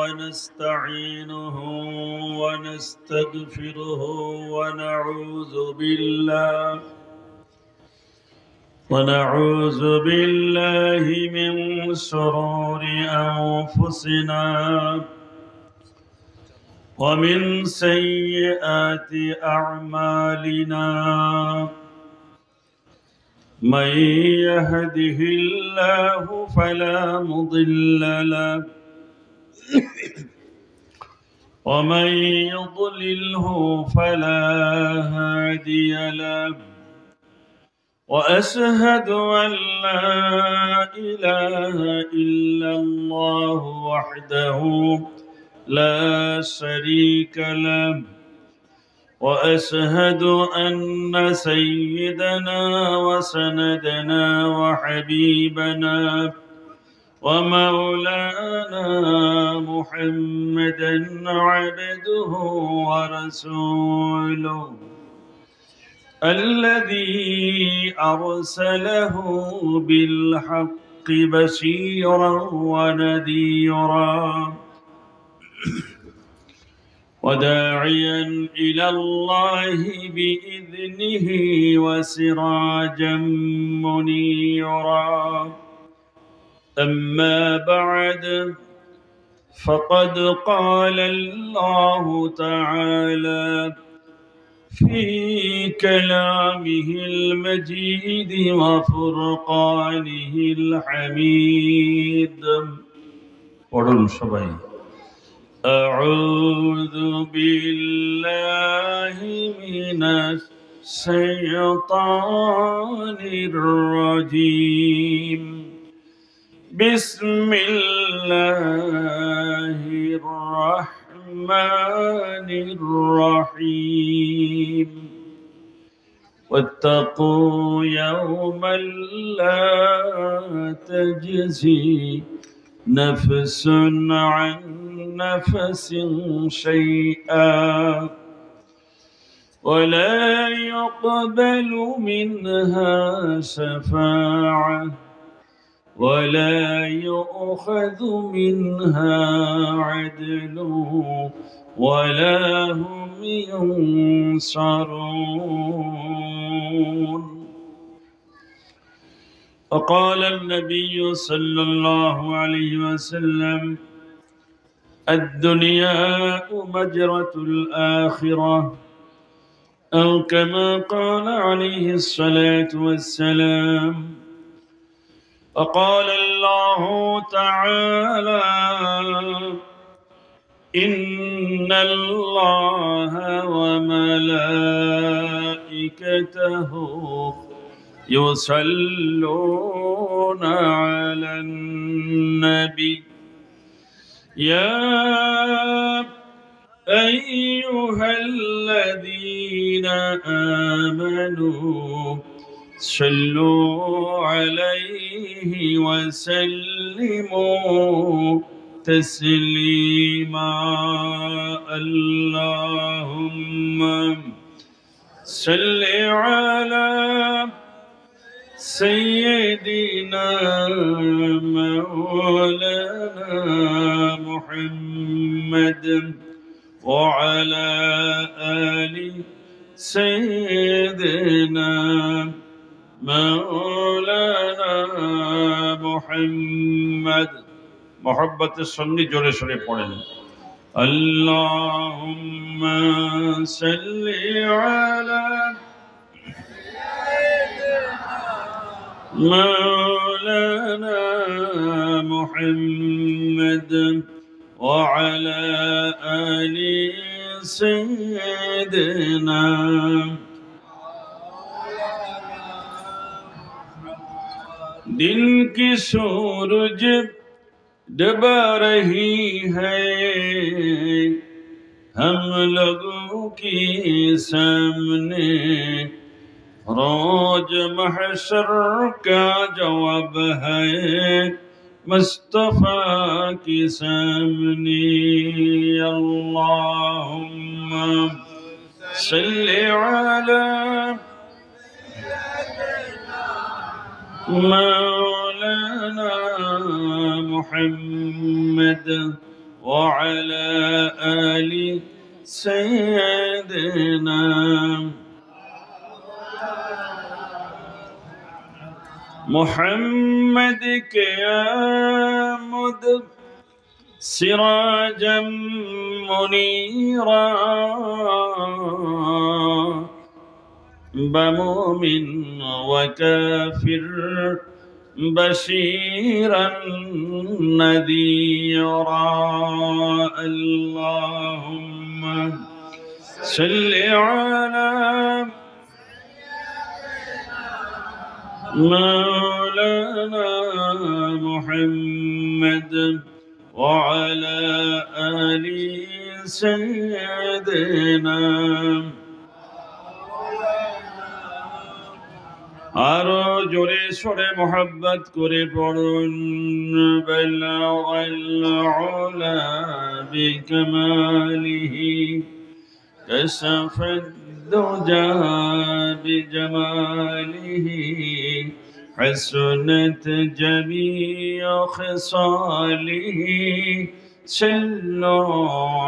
ونستعينه ونستغفره ونعوذ بالله من شرور أنفسنا ومن سيئات أعمالنا من يهده الله فلا مضل له ومن يضلله فلا هادي له وأشهد أن لا إله إلا الله وحده لا شريك له وأشهد أن سيدنا وسندنا وحبيبنا ومولانا محمدا عبده ورسوله الذي أرسله بالحق بشيرا ونذيرا وداعيا إلى الله بإذنه وسراجا منيرا أما بعد فقد قال الله تعالى في كلامه المجيد وفرقانه الحميد أعوذ بالله من الشيطان الرجيم بسم الله الرحمن الرحيم واتقوا يوما لا تجزي نفس عن نفس شيئا ولا يقبل منها شفاعة ولا يؤخذ منها عدل ولا هم ينصرون. وقال النبي صلى الله عليه وسلم الدنيا مجرة الآخرة أو كما قال عليه الصلاة والسلام. وقال الله تعالى إن الله وملائكته يصلون على النبي يا أيها الذين آمنوا صلوا عليه وسلموا تسليما. اللهم صل على سيدنا مولانا محمد وعلى آل سيدنا مولانا محمد محبت سنی جوڑے شڑے پڑھیں اللهم صل على مولانا محمد وعلى آل سيدنا دن کی سورج ڈبا رہی ہے ہم لوگوں کی سامنے روز محشر کا جواب ہے مصطفیٰ کی سامنے اللہم صل علی مولانا محمد وعلى آل سيدنا محمد قيامد سراجا منيرا بمؤمن وكافر بشيرا نذيرا اللهم صل على مولانا محمد وعلى آل سيدنا আরো জোরে সরে মোহাব্বত করে পড়ুন বাল্লাগাল উলা বিকামালিহি কাশাফাদ দুজা বিজামালিহি হাসনাত জামিউ খিসালিহি সাল্লু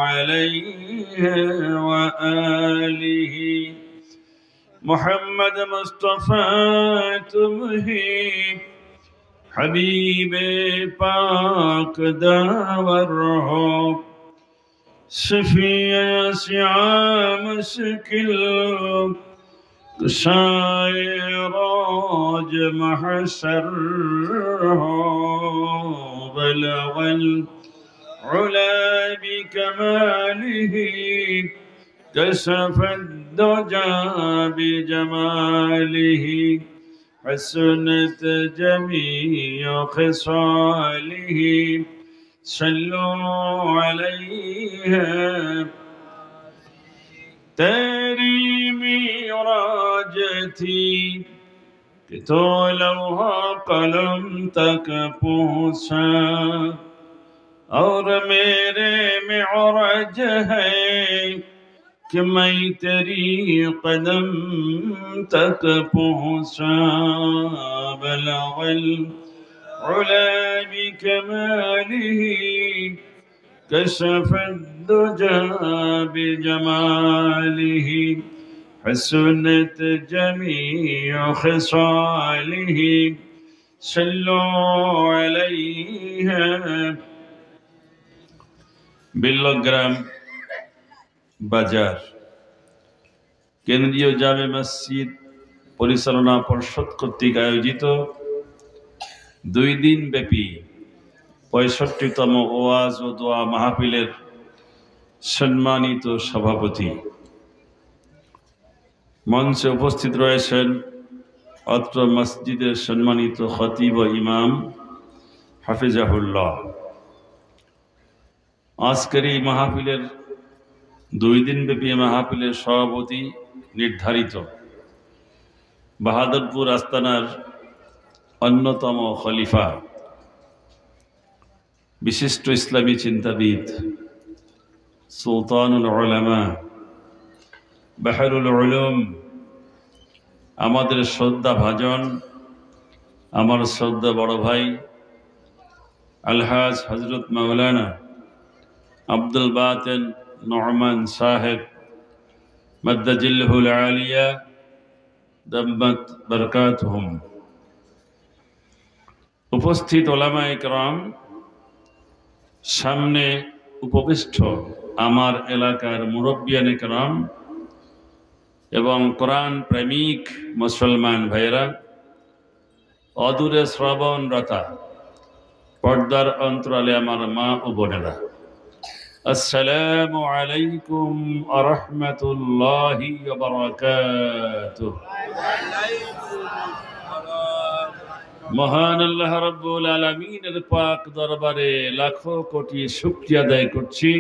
আলাইহি ওয়া আলিহি محمد مصطفى تمہی حبیب پاک داور ہو شفیع سیاہ مشکل کشائے راج محشر ہو بلغ العلا بکمالہ كشف الدجى بجماله حسنت جميع خصاله صلوا عليه تیری معراج تھی کہ تو لوح قلم تک پہنچا اور میرے معراج ہے کہ میں تیری قدم تک پہنچا بلغ العلا بکمالہ کشف الدجى بجمالہ حسنت جميع خصاله صلوا علیہ বিল্লগ্রাম বাজার কেন্দ্রীয় জামে মসজিদ পরিচালনা পর্ষদ কর্তৃক আয়োজিত 2 দিন ব্যাপী 65তম ওয়াজ ও দোয়া মাহফিলের সম্মানিত সভাপতি, মঞ্চে উপস্থিত রয়েছেন অত্র মসজিদের সম্মানিত খতিব ও ইমাম হাফিজাহুল্লাহ। আজকের এই মাহফিলের 2 দিন ব্যাপী মাহফিলের সভাপতি নির্ধারিত বাহাদুরপুর আস্তানার অন্যতম খলিফা, বিশিষ্ট ইসলামী চিন্তাবিদ, সুলতানুল উলামা, বাহরুল উলুম, আমাদের শ্রদ্ধা ভাজন, আমার শ্রদ্ধা বড় ভাই আলহাজ হযরত মাওলানা আব্দুল বাতেন নওমান সাহেব মদ্দাজিল্লাহুল আলিয়া দাম্মাত বারাকাতুহুম, উপস্থিত ওলামায়ে কেরাম, সামনে উপবিষ্ট আমার এলাকার মুরব্বিয়ানে কেরাম এবং কোরআন প্রেমিক মুসলমান ভাইয়েরা, অদূরে শ্রবণরতা পর্দার অন্তরালে আমার মা ও বোনেরা, আসসালামু আলাইকুম ওয়া রাহমাতুল্লাহি ওয়া বারাকাতুহু। মহান আল্লাহ রাব্বুল আলামিনের পাক দরবারে লাখো কোটি শুকরিয়া আদায় করছি,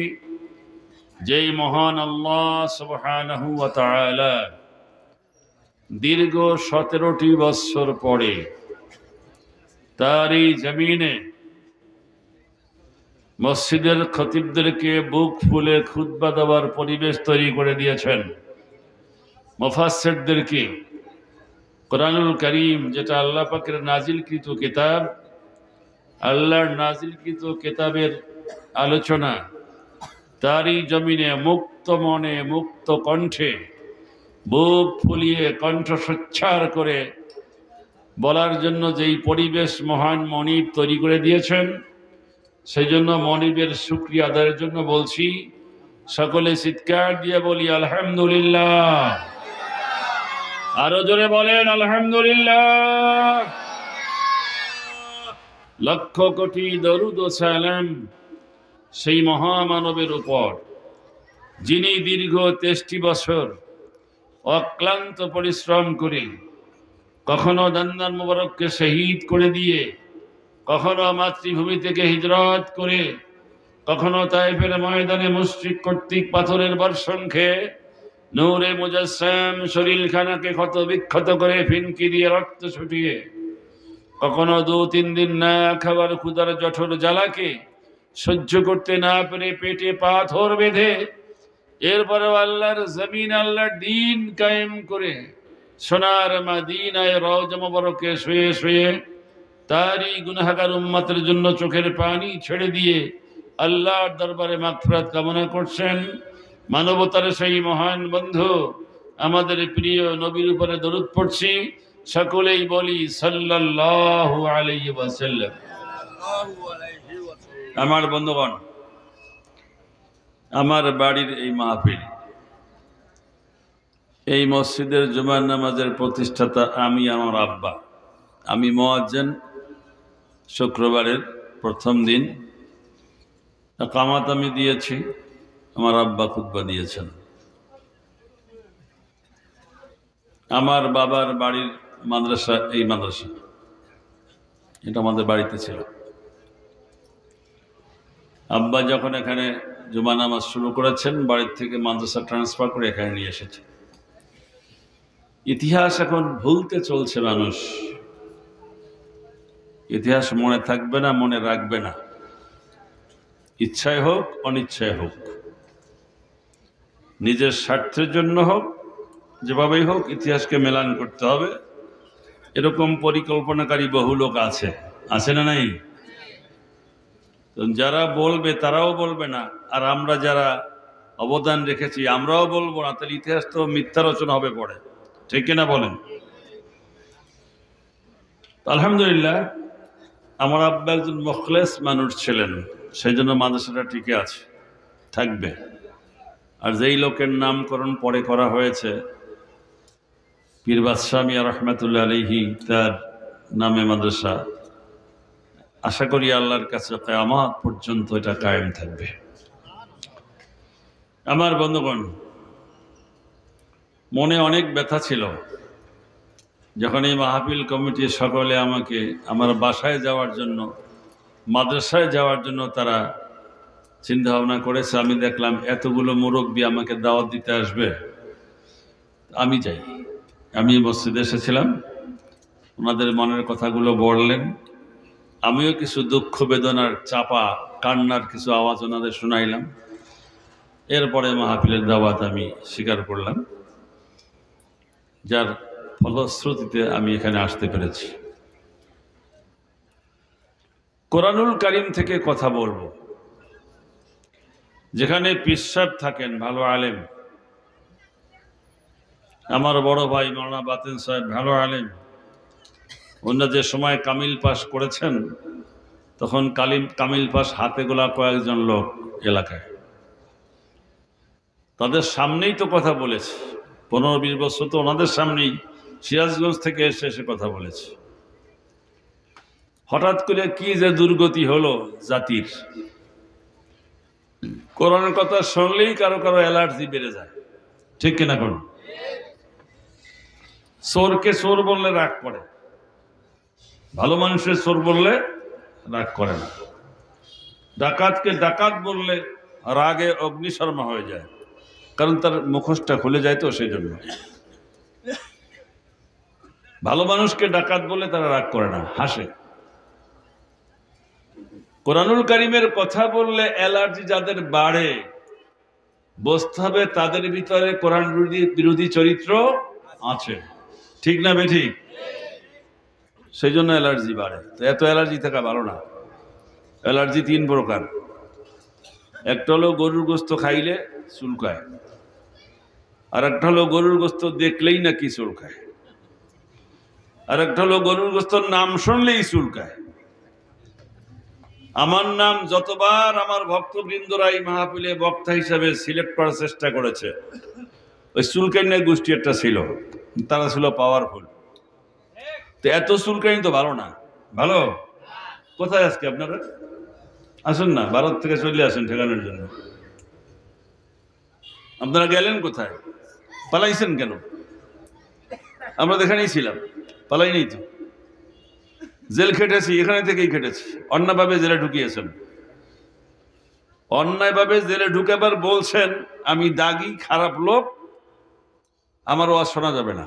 যেই মহান আল্লাহ সুবহানাহু ওয়া তাআলা দীর্ঘ 17টি বছর পরে তার এই জমিনে মসজিদের খতিবদেরকে বুক ফুলে খুতবা দেওয়ার পরিবেশ তৈরি করে দিয়েছেন, মুফাসসিরদেরকে কোরআনুল কারীম, যেটা আল্লাহ পাকের নাজিলকৃত কিতাব, আল্লাহর নাজিলকৃত কিতাবের আলোচনা, তারই জমিনে মুক্ত মনে মুক্ত কণ্ঠে বুক ফুলিয়ে কণ্ঠ সোচ্চার করে বলার জন্য যেই পরিবেশ মহান মনিব তৈরি করে দিয়েছেন, সেই জন্য মনিবের শুকরিয়া আদায়ের জন্য বলছি, সকলে চিৎকার দিয়ে বলি আলহামদুলিল্লাহ। আরো জোরে বলেন আলহামদুলিল্লাহ। লক্ষ কোটি দরুদ ও সালাম সেই মহামানবের উপর, যিনি দীর্ঘ 23 বছর অক্লান্ত পরিশ্রম করে কখনো দন্দন মুবারককে শহীদ করে দিয়ে, কখনো মাতৃভূমি থেকে হিজরত করে, কখনো তায়েফের ময়দানে মুশরিক কর্তৃক পাথরের বর্ষণ খেয়ে নূরে মুজাসসাম শরীর খানাকে ক্ষত বিক্ষত করে ফিনকি দিয়ে রক্ত ছুটিয়ে, কখনো 2-3 দিন না খাবার ক্ষুধার জঠর জ্বালাকে সহ্য করতে না পেরে পেটে পাথর বেঁধে এরপরেও আল্লাহর জমিন আল্লাহর দ্বীন কায়েম করে সোনার মদিনায় রওজা মুবারকে শুয়ে শুয়ে তারই গুনাহগার উম্মতের জন্য চোখের পানি ছেড়ে দিয়ে আল্লাহর দরবারে মাগফিরাত কামনা করছেন। মানবতার সেই মহান বন্ধু আমাদের প্রিয় নবীর উপরে দরুদ পড়ছি, সকলেই বলি সাল্লাল্লাহু আলাইহি ওয়াসাল্লাম। আমার বন্ধুগণ, আমার বাড়ির এই মাহফিল, এই মসজিদের জুমার নামাজের প্রতিষ্ঠাতা আমি, আমার আব্বা। আমি মুয়াজ্জিন, শুক্রবারের প্রথম দিন কামাত আমি দিয়েছি, আমার আব্বা খুতবা দিয়েছেন। আমার বাবার বাড়ির মাদ্রাসা এই মাদ্রাসা, এটা আমাদের বাড়িতে ছিল। আব্বা যখন এখানে জুমা নামাজ শুরু করেছেন, বাড়ির থেকে মাদ্রাসা ট্রান্সফার করে এখানে নিয়ে এসেছে। ইতিহাস এখন ভুলতে চলছে মানুষ, ইতিহাস মনে থাকবে না, মনে রাখবে না, ইচ্ছায় হোক অনিচ্ছায় হোক, নিজের স্বার্থের জন্য হোক, যেভাবেই হোক ইতিহাসকে মেলান করতে হবে। এরকম পরিকল্পনাকারী বহু লোক আছে, আছে না নাই? যারা বলবে তারাও বলবে না, আর আমরা যারা অবদান রেখেছি আমরাও বলবো না, তাহলে ইতিহাস তো মিথ্যা রচনা হবে পড়ে, ঠিক কিনা বলেন? আলহামদুলিল্লাহ, আমার আব্বা একজন মুখলেস মানুষ ছিলেন, সেই জন্য মাদ্রাসাটা টিকে আছে, থাকবে। আর যেই লোকের নামকরণ পরে করা হয়েছে, পীর বাদশাহ মিয়া রহমাতুল্লাহ আলাইহি, তার নামে মাদ্রাসা, আশা করি আল্লাহর কাছে কিয়ামত পর্যন্ত এটা কায়েম থাকবে। আমার বন্ধুগণ, মনে অনেক ব্যথা ছিল যখন এই মাহফিল কমিটির সকলে আমাকে আমার বাসায় যাওয়ার জন্য, মাদ্রাসায় যাওয়ার জন্য তারা চিন্তা ভাবনা করেছে। আমি দেখলাম এতগুলো মুরব্বী আমাকে দাওয়াত দিতে আসবে, আমি যাই। আমি মসজিদে এসেছিলাম, ওনাদের মনের কথাগুলো বললেন, আমিও কিছু দুঃখ বেদনার চাপা কান্নার কিছু আওয়াজ ওনাদের শোনাইলাম। এরপরে মাহফিলের দাওয়াত আমি স্বীকার করলাম, যার ফলশ্রুতিতে আমি এখানে আসতে পেরেছি। কোরআনুল কারীম থেকে কথা বলবো। যেখানে পীর সাহেব থাকেন, ভালো আলেম, আমার বড় ভাই মাওলানা বাতেন সাহেব ভালো আলেম, অন্য যে সময় কামিল পাশ করেছেন, তখন কামিল পাশ হাতে গোলা কয়েকজন লোক এলাকায়, তাদের সামনেই তো কথা বলেছে। 15-20 বছর তো ওনাদের সামনেই সিরাজগঞ্জ থেকে এসে এসে কথা বলেছে। হঠাৎ করে কি যে দুর্গতি হলো জাতির, কোরআনের কথা শুনলেই কারো কারো অ্যালার্জি বেড়ে যায়, ঠিক কিনা? কোন চোরকে চোর বললে রাগ করে, ভালো মানুষের চোর বললে রাগ করে না। ডাকাতকে ডাকাত বললে রাগে অগ্নিশর্মা হয়ে যায়, কারণ তার মুখোশটা খুলে যায় তো, সেই জন্য। ভালো মানুষকে ডাকাত বললে তারা রাগ করে না, হাসে। কোরআনুল কারীমের কথা বললে অ্যালার্জি যাদের বাড়ে, বুঝতে হবে তাদের ভিতরে কোরআন বিরোধী চরিত্র আছে, ঠিক না বেঠিক? সেই জন্য অ্যালার্জি বাড়ে। তো এত অ্যালার্জি থাকা ভালো না। অ্যালার্জি 3 প্রকার। একটা হলো গরুর গোস্ত খাইলে চুলকায়, আর একটা হলো গরুর গোস্ত দেখলেই নাকি চুলকায়, আর একটা হলো গরুর গোস্তর নাম শুনলেই চুলকায়। আমার নাম যতবার আমার ভক্তবৃন্দরা এই মাহফিলে বক্তা হিসাবে সিলেক্ট করার চেষ্টা করেছে, ওই চুলকানিয়া গোষ্ঠী একটা ছিল, তারা ছিল পাওয়ারফুল। তো এত চুলকানি তো ভালো না। ভালো কোথায় আজকে আপনারা? আসুন না, ভারত থেকে চলে আসেন ঠেকানোর জন্য। আপনারা গেলেন কোথায়? পালাইছেন কেন? আমরা এখানেই ছিলাম, পালাই নেই তো। জেল খেটেছি, এখানে থেকেই খেটেছি। অন্যায়ভাবে জেলে ঢুকিয়েছেন, অন্যায়ভাবে জেলে ঢুকেবার বলছেন আমি দাগি খারাপ লোক, আমার ওয়াজ শোনা যাবে না।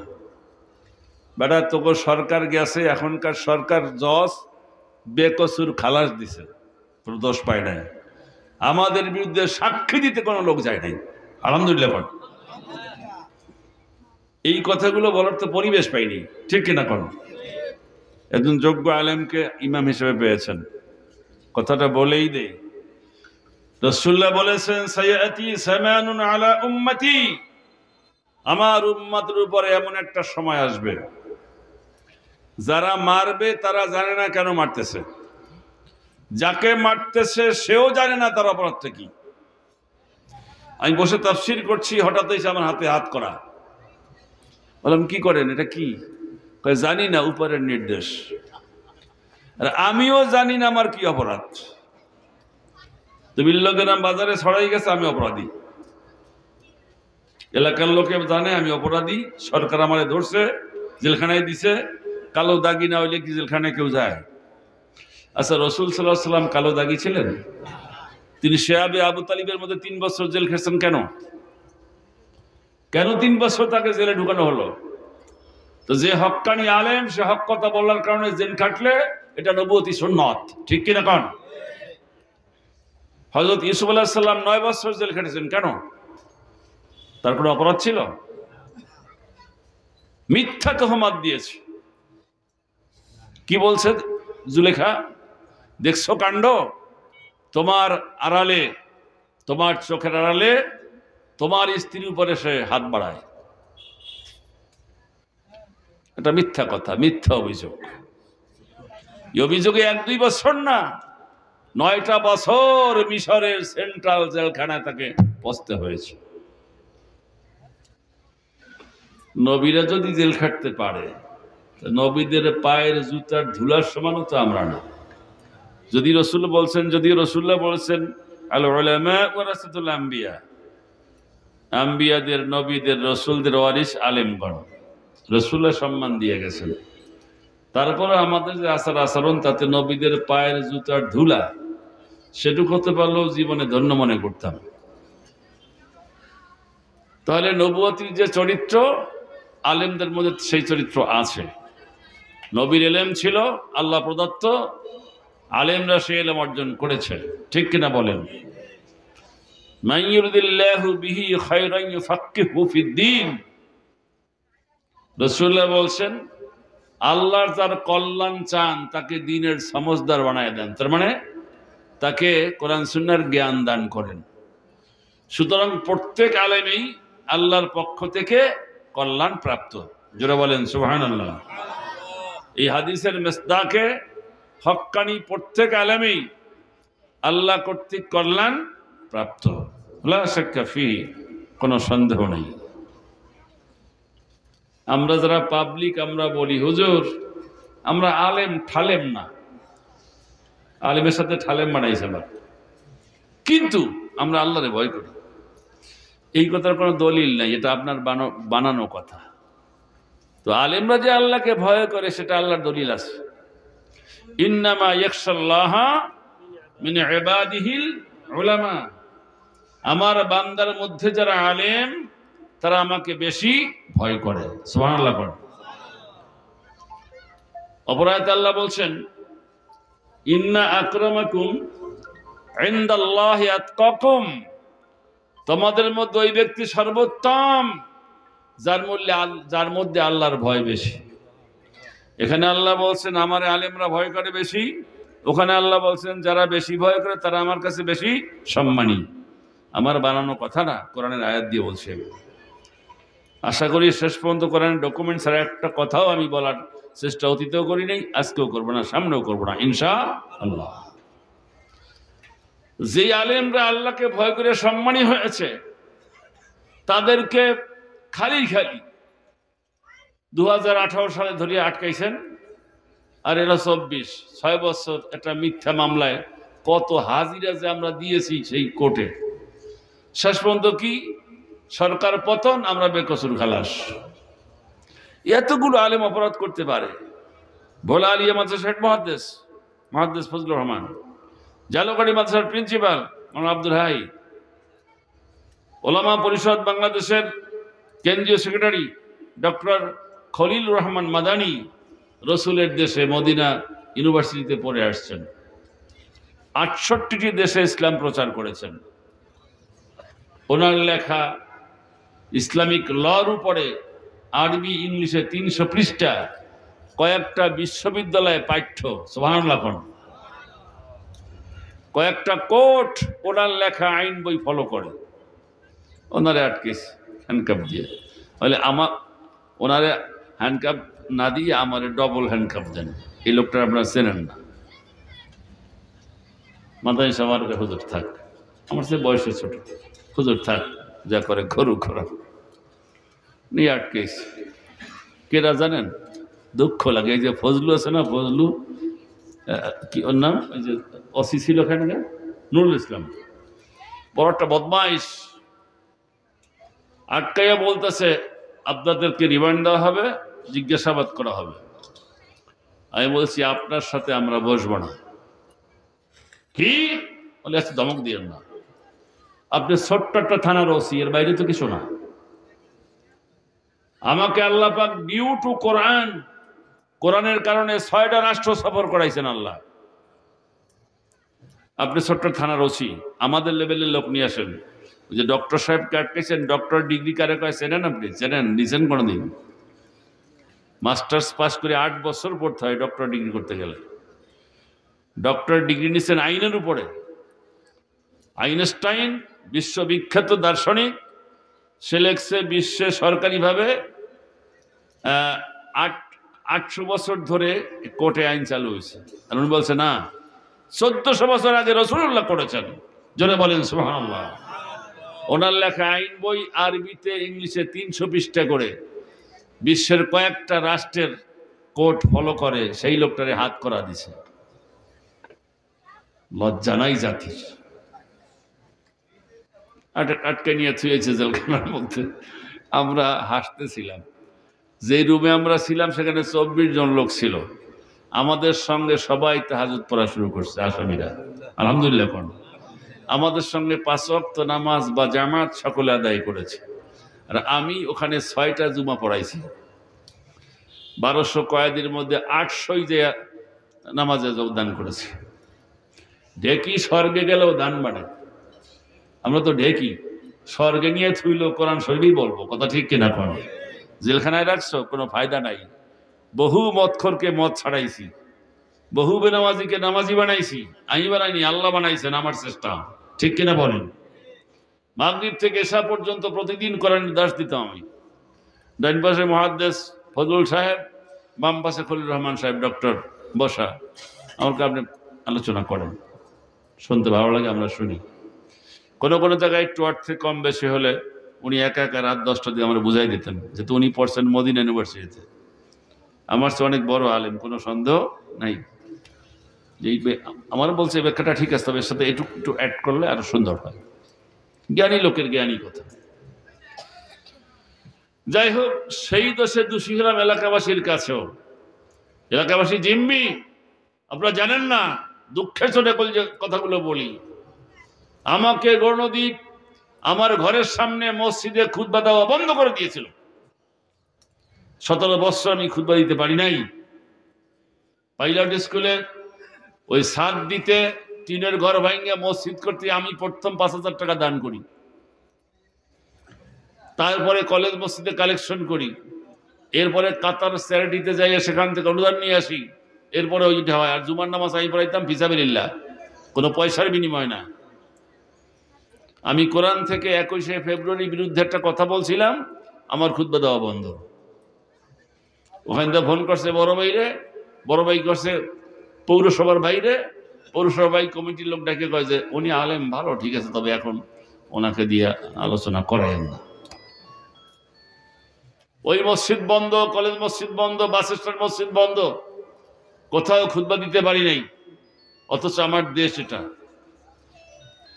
বেটা তোকে সরকার গেছে, এখনকার সরকার জজ বেকসুর খালাস দিছে, তোর দোষ পায় নাই। আমাদের বিরুদ্ধে সাক্ষী দিতে কোনো লোক যায় নাই, আলহামদুলিল্লাহ। এই কথাগুলো বলার তো পরিবেশ পাইনি, ঠিক কিনা? কোন একজন যোগ্য আলেমকে ইমাম হিসেবে পেয়েছেন, কথাটা বলেই দে। রাসূলুল্লাহ বলেছেন সায়াতি সামানুন আলা উম্মতি, আমার উম্মতের উপরে এমন একটা সময় আসবে যারা মারবে তারা জানে না কেন মারতেছে, যাকে মারতেছে সেও জানে না তার অপরাধটা কি। আমি বসে তাফসীর করছি, হঠাৎ এসে আমার হাতে হাত করা। বললাম কি করেন, এটা কি? জানি না, উপরের নির্দেশ। আর আমিও জানি না আমার কি অপরাধ। তুমি লোকের নাম বাজারে ছড়াই গেছে আমি অপরাধী, এলাকার লোকে জানে আমি অপরাধী, সরকার আমারে ধরছে, জেলখানায় দিছে। কালো দাগি না হইলে কি জেলখানায় কেউ যায়? আচ্ছা, রসুল সাল্লাল্লাহু আলাইহি ওয়াসাল্লাম কালো দাগি ছিলেন? তিনি শেয়াবে আবু তালিবের মধ্যে 3 বছর জেল খেটেছেন। কেন কেন 3 বছর তাকে জেলে ঢুকানো হলো? তো যে হক্কানি আলেম, সে হক কথা বলার কারণে জেল খাটলে এটা নবুয়তি সুন্নাত, ঠিক কিনা? কোন হযরত ইউসুফ আলাইহিস সালাম 9 বছর জেল খেটেছেন, কেন? তার কোনো অপরাধ ছিল? মিথ্যা তহমত দিয়েছে। কি বলছে জুলেখা? দেখছো কাণ্ড? তোমার আড়ালে, তোমার চোখের আড়ালে তোমার স্ত্রীর উপরে সে হাত বাড়ায়। এটা মিথ্যা কথা, মিথ্যা অভিযোগ। এই অভিযোগে 1-2 বছর না, 9টা বছর মিশরের সেন্ট্রাল জেলখানায় তাকে পচতে হয়েছে। নবীরা যদি জেল খাটতে পারে, নবীদের পায়ের জুতার ধুলার সমানও তো আমরা না। যদি রসুল বলছেন, যদি রসুল্লাহ বলছেন আল উলামা ওয়ারাসাতুল আম্বিয়া, আম্বিয়াদের, নবীদের, রসুলদের ওয়ারিস আলেমগণ, রসুল্লাহ সম্মান দিয়ে গেছেন। তারপরে আমাদের যে আচার আচরণ, তাতে নবীদের পায়ের জুতার ধুলা সেটুকু হতে পারলেও জীবনে ধন্য মনে করতাম। তাহলে নবুয়তির যে চরিত্র, আলেমদের মধ্যে সেই চরিত্র আছে। নবীর এলেম ছিল আল্লাহ প্রদত্ত, আলেমরা সেই এলেম অর্জন করেছে, ঠিক কিনা বলেন? মান ইউরিদিল্লাহু বিহি খায়রান ইউফাক্কিহু ফিদ্দীন। রাসূলুল্লাহ বলছেন আল্লাহ যার কল্যাণ চান তাকে দ্বীনের সমজদার বানায় দেন, তার মানে তাকে কোরআন সুন্নাহর জ্ঞান দান করেন। সুতরাং প্রত্যেক আলেমই আল্লাহর পক্ষ থেকে কল্যাণ প্রাপ্ত। জোরে বলেন সুবহানাল্লাহ। এই হাদিসের মিসদাকে হক্কানি প্রত্যেক আলেমই আল্লাহ কর্তৃক কল্যাণ প্রাপ্ত, লা শাক্কা ফিহি, কোনো সন্দেহ নেই। আমরা যারা পাবলিক, আমরা বলি হুজুর আমরা আলেম ঠালেম না, আলেমের সাথে ঠালেম বানাইছে না, কিন্তু আমরা আল্লাহরে ভয় করি। এই কথার কোনো দলিল নাই, এটা আপনার বানানো কথা। তো আলেমরা যে আল্লাহকে ভয় করে সেটা আল্লাহর দলিল আছে। ইন্নামা ইয়াখশাল্লাহা মিন ইবাদিহিল উলামা, আমার বান্দার মধ্যে যারা আলেম তারা আমাকে বেশি ভয় করে। সুবহানাল্লাহ। অপরায়তে আল্লাহ বলছেন ইন্না আকরামাকুম ইনদাল্লাহি আতকাকুম, তোমাদের মধ্যে ওই ব্যক্তি সর্বোত্তম যার মধ্যে আল্লাহর ভয় বেশি। এখানে আল্লাহ বলছেন আমার আলেমরা ভয় করে বেশি, ওখানে আল্লাহ বলছেন যারা বেশি ভয় করে তারা আমার কাছে বেশি সম্মানী। আমার বানানো কথা না, কোরআনের আয়াত দিয়ে বলছে। আশা করি শেষ পর্যন্ত কোরআনের ডকুমেন্ট ছাড়া একটা কথাও আমি বলার চেষ্টা অতীতেও করি নাই, আজকেও করবো না, সামনেও করবো না ইনশাআল্লাহ। যে আলেমরা আল্লাহকে ভয় করে সম্মানী হয়েছে তাদেরকে খালি খালি 2018 সালে ধরিয়ে আটকাইছেন, আর এরা 6 বছর একটা মিথ্যা মামলায় কত হাজিরা যে আমরা দিয়েছি সেই কোর্টে, শেষ পর্যন্ত কি সরকার পতন, আমরা বেকসুর খালাস। এতগুলো আলেম অপরাধ করতে পারে। ভোলা আলিয়া মাদ্রাসার মহাদ্দেশ ফজলুর রহমান, জালুকাড়ি মাদ্রাসার প্রিন্সিপাল আব্দুল হাই, ওলামা পরিষদ বাংলাদেশের কেন্দ্রীয় সেক্রেটারি ডক্টর খলিল রহমান মাদানী রসুলের দেশে মদিনা ইউনিভার্সিটিতে পড়ে আসছেন, 68টি দেশে ইসলাম প্রচার করেছেন। ওনার লেখা ইসলামিক লর উপরে আরবি ইংলিশে 300 পৃষ্ঠা, কয়েকটা বিশ্ববিদ্যালয়ে পাঠ্য, সুবহানাল্লাহ, কয়েকটা কোর্ট ওনার লেখা আইন বই ফলো করে। ওনারে আটকেছে হ্যান্ডকাপ দিয়ে, বলে ওনারে হ্যান্ডকাপ না দিয়ে আমার ডবল হ্যান্ডকাপ দেন। এই লোকটা আপনারা চেনেন না। মাদানী সাহেব আমার হুজুর থাক, আমার সে বয়সে ছোট, হুজুর থাক, যা করে ঘরু খরা নিয়ে আটকেছে। কেরা জানেন? দুঃখ লাগে। এই যে ফজলু আছে না, ফজলু কি ওর নাম, ওই যে অসি ছিল ওখানে, নুরুল ইসলাম, বড় একটা বদমাইশ, আটকাইয়া বলতেছে আপনাদেরকে রিমান্ড দেওয়া হবে, জিজ্ঞাসাবাদ করা হবে। আমি বলছি আপনার সাথে আমরা বসবো না। কি বলে? আচ্ছা ধমক দিয়েন না, আপনি ছোট্ট একটা থানার ওসি, এর বাইরে তো কিছু না। আমাকে আল্লাহ পাক ডিউ টু কোরআন, কোরআনের কারণে 6টা রাষ্ট্র সফর করাইছেন আল্লাহ। আপনি ছোট্ট থানার ওসি, আমাদের লেভেলের লোক নিয়ে আসেন। ওই যে ডক্টর সাহেবকে আটকেছেন, ডক্টর ডিগ্রি কারে কয় চেনেন? আপনি চেনেন? নিছেন কোনোদিন? মাস্টার্স পাস করে 8 বছর পড়তে হয় ডক্টর ডিগ্রি করতে গেলে। ডক্টর ডিগ্রি নিচ্ছেন আইনের উপরে। আইনস্টাইন বিশ্ববিখ্যাত দার্শনিক, সে লেখছে বিশ্বে সরকারিভাবে 800 বছর ধরে কোর্টে আইন চালু হয়েছে। আর উনি বলছে না, 1400 বছর আগে রাসূলুল্লাহ করেছেন। জোরে বলেন সুবহানাল্লাহ। ওনার লেখা আইন বই আরবিতে ইংলিশে 300 পৃষ্ঠা করে বিশ্বের কয়েকটা রাষ্ট্রের কোর্ট ফলো করে, সেই লোকটারে হাত করা দিছে। লজ্জা নাই জাতির। আটকে নিয়ে থুয়েছে জেলখানার মধ্যে। আমরা হাসতেছিলাম। যে রুমে আমরা ছিলাম সেখানে 24 জন লোক ছিল। আমাদের সঙ্গে সবাই তাহাজ্জুদ পড়া শুরু করছে, আসামিরা, আলহামদুলিল্লাহ। আমাদের সঙ্গে 5 ওয়াক্ত নামাজ বা জামাত সকলে আদায় করেছে। আর আমি ওখানে 6টা জুমা পড়াইছি। 1200 কয়েদির মধ্যে 800ই যে নামাজে যোগদান করেছে। ঢেকি স্বর্গে গেলেও দান বাড়ে। আমরা তো ঢেকি স্বর্গে নিয়ে থুইল কোরআন শরীফই বলবো, কথা ঠিক কিনা? কোনো জেলখানায় রাখছো, কোনো ফায়দা নাই। বহু মদখোরকে মদ ছাড়াইছি, বহু বেনামাজিকে নামাজি বানাইছি। আমি বানাইনি, আল্লাহ বানাইছেন, আমার চেষ্টা, ঠিক কিনা বলেন? মাগরিব থেকে এশা পর্যন্ত প্রতিদিন কোরআনের দাস দিতাম আমি। ডাইন পাশে মুহাদ্দিস ফজলুল সাহেব, বাম পাশে খলিল রহমান সাহেব ডক্টর বসা। আমাকে আপনি আলোচনা করেন, শুনতে ভালো লাগে, আমরা শুনি। কোনো কোনো জায়গায় একটু অর্থে কম বেশি হলে উনি একা একা রাত 10টা দিয়ে আমরা বুঝাই দিতেন, যেহেতু উনি পড়ছেন মদিনা ইউনিভার্সিটিতে। আমার চেয়ে অনেক বড় আলেম, কোনো সন্দেহ নাই। আমার বলছে ব্যাখ্যাটা ঠিক আছে, তবে এর সাথে একটু একটু অ্যাড করলে আরো সুন্দর হয়। জ্ঞানী লোকের জ্ঞানী কথা। যাই হোক, সেই দোষে দোষী হলাম এলাকাবাসীর কাছেও। এলাকাবাসী জিম্মি, আপনারা জানেন না, দুঃখের চোটে কথাগুলো বলি। আমাকে গণদ্বীপ আমার ঘরের সামনে মসজিদে খুতবা দেওয়া বন্ধ করে দিয়েছিল। 17 বছর আমি খুতবা দিতে পারি নাই। পাইলট স্কুলে ওই ছাদ দিতে, টিনের ঘর ভাঙিয়ে মসজিদ করতে আমি প্রথম 5000 টাকা দান করি। তারপরে কলেজ মসজিদে কালেকশন করি। এরপরে কাতার চ্যারিটিতে যাই, সেখান থেকে অনুদান নিয়ে আসি। এরপরে ওইটা হয়। আর জুমার নামাজ আমি পড়াইতাম ফিসাবিলিল্লাহ, কোনো পয়সার বিনিময় না। আমি কোরআন থেকে 21শে ফেব্রুয়ারির বিরুদ্ধে একটা কথা বলছিলাম, আমার খুতবা দেওয়া বন্ধ। ওখান থেকে ফোন করছে বড় ভাইরে, বড় ভাই করছে পৌরসভার বাইরে, পৌরসভা ভাই কমিটির লোক ডাকে কয় যে উনি আলেম ভালো, ঠিক আছে, তবে এখন ওনাকে দিয়ে আলোচনা করায়েন না। ওই মসজিদ বন্ধ, কলেজ মসজিদ বন্ধ, বাস স্ট্যান্ড মসজিদ বন্ধ, কোথাও খুতবা দিতে পারি নাই। অথচ আমার দেশ এটা,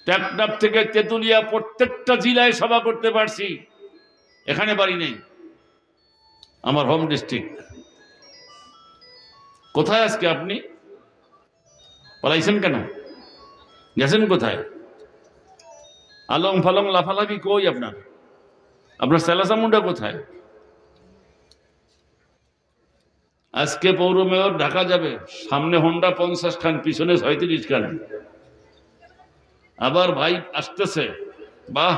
টেকনাফ থেকে তেতুলিয়া প্রত্যেকটা জেলায় সভা করতে পারছি, এখানে পারি নাই। আমার হোম ডিস্ট্রিক্ট। কোথায় আজকে আপনি পালাইছেন কেন? গেছেন কোথায়? আলম ফালং লাফালাফি কই আপনার? আপনার সেলাসামুন্ডা কোথায়? আজকে পৌর মেয়র ঢাকা যাবে, সামনে হোন্ডা 50 খান, পিছনে 37 খান। আবার ভাই আসতেছে, বাহ,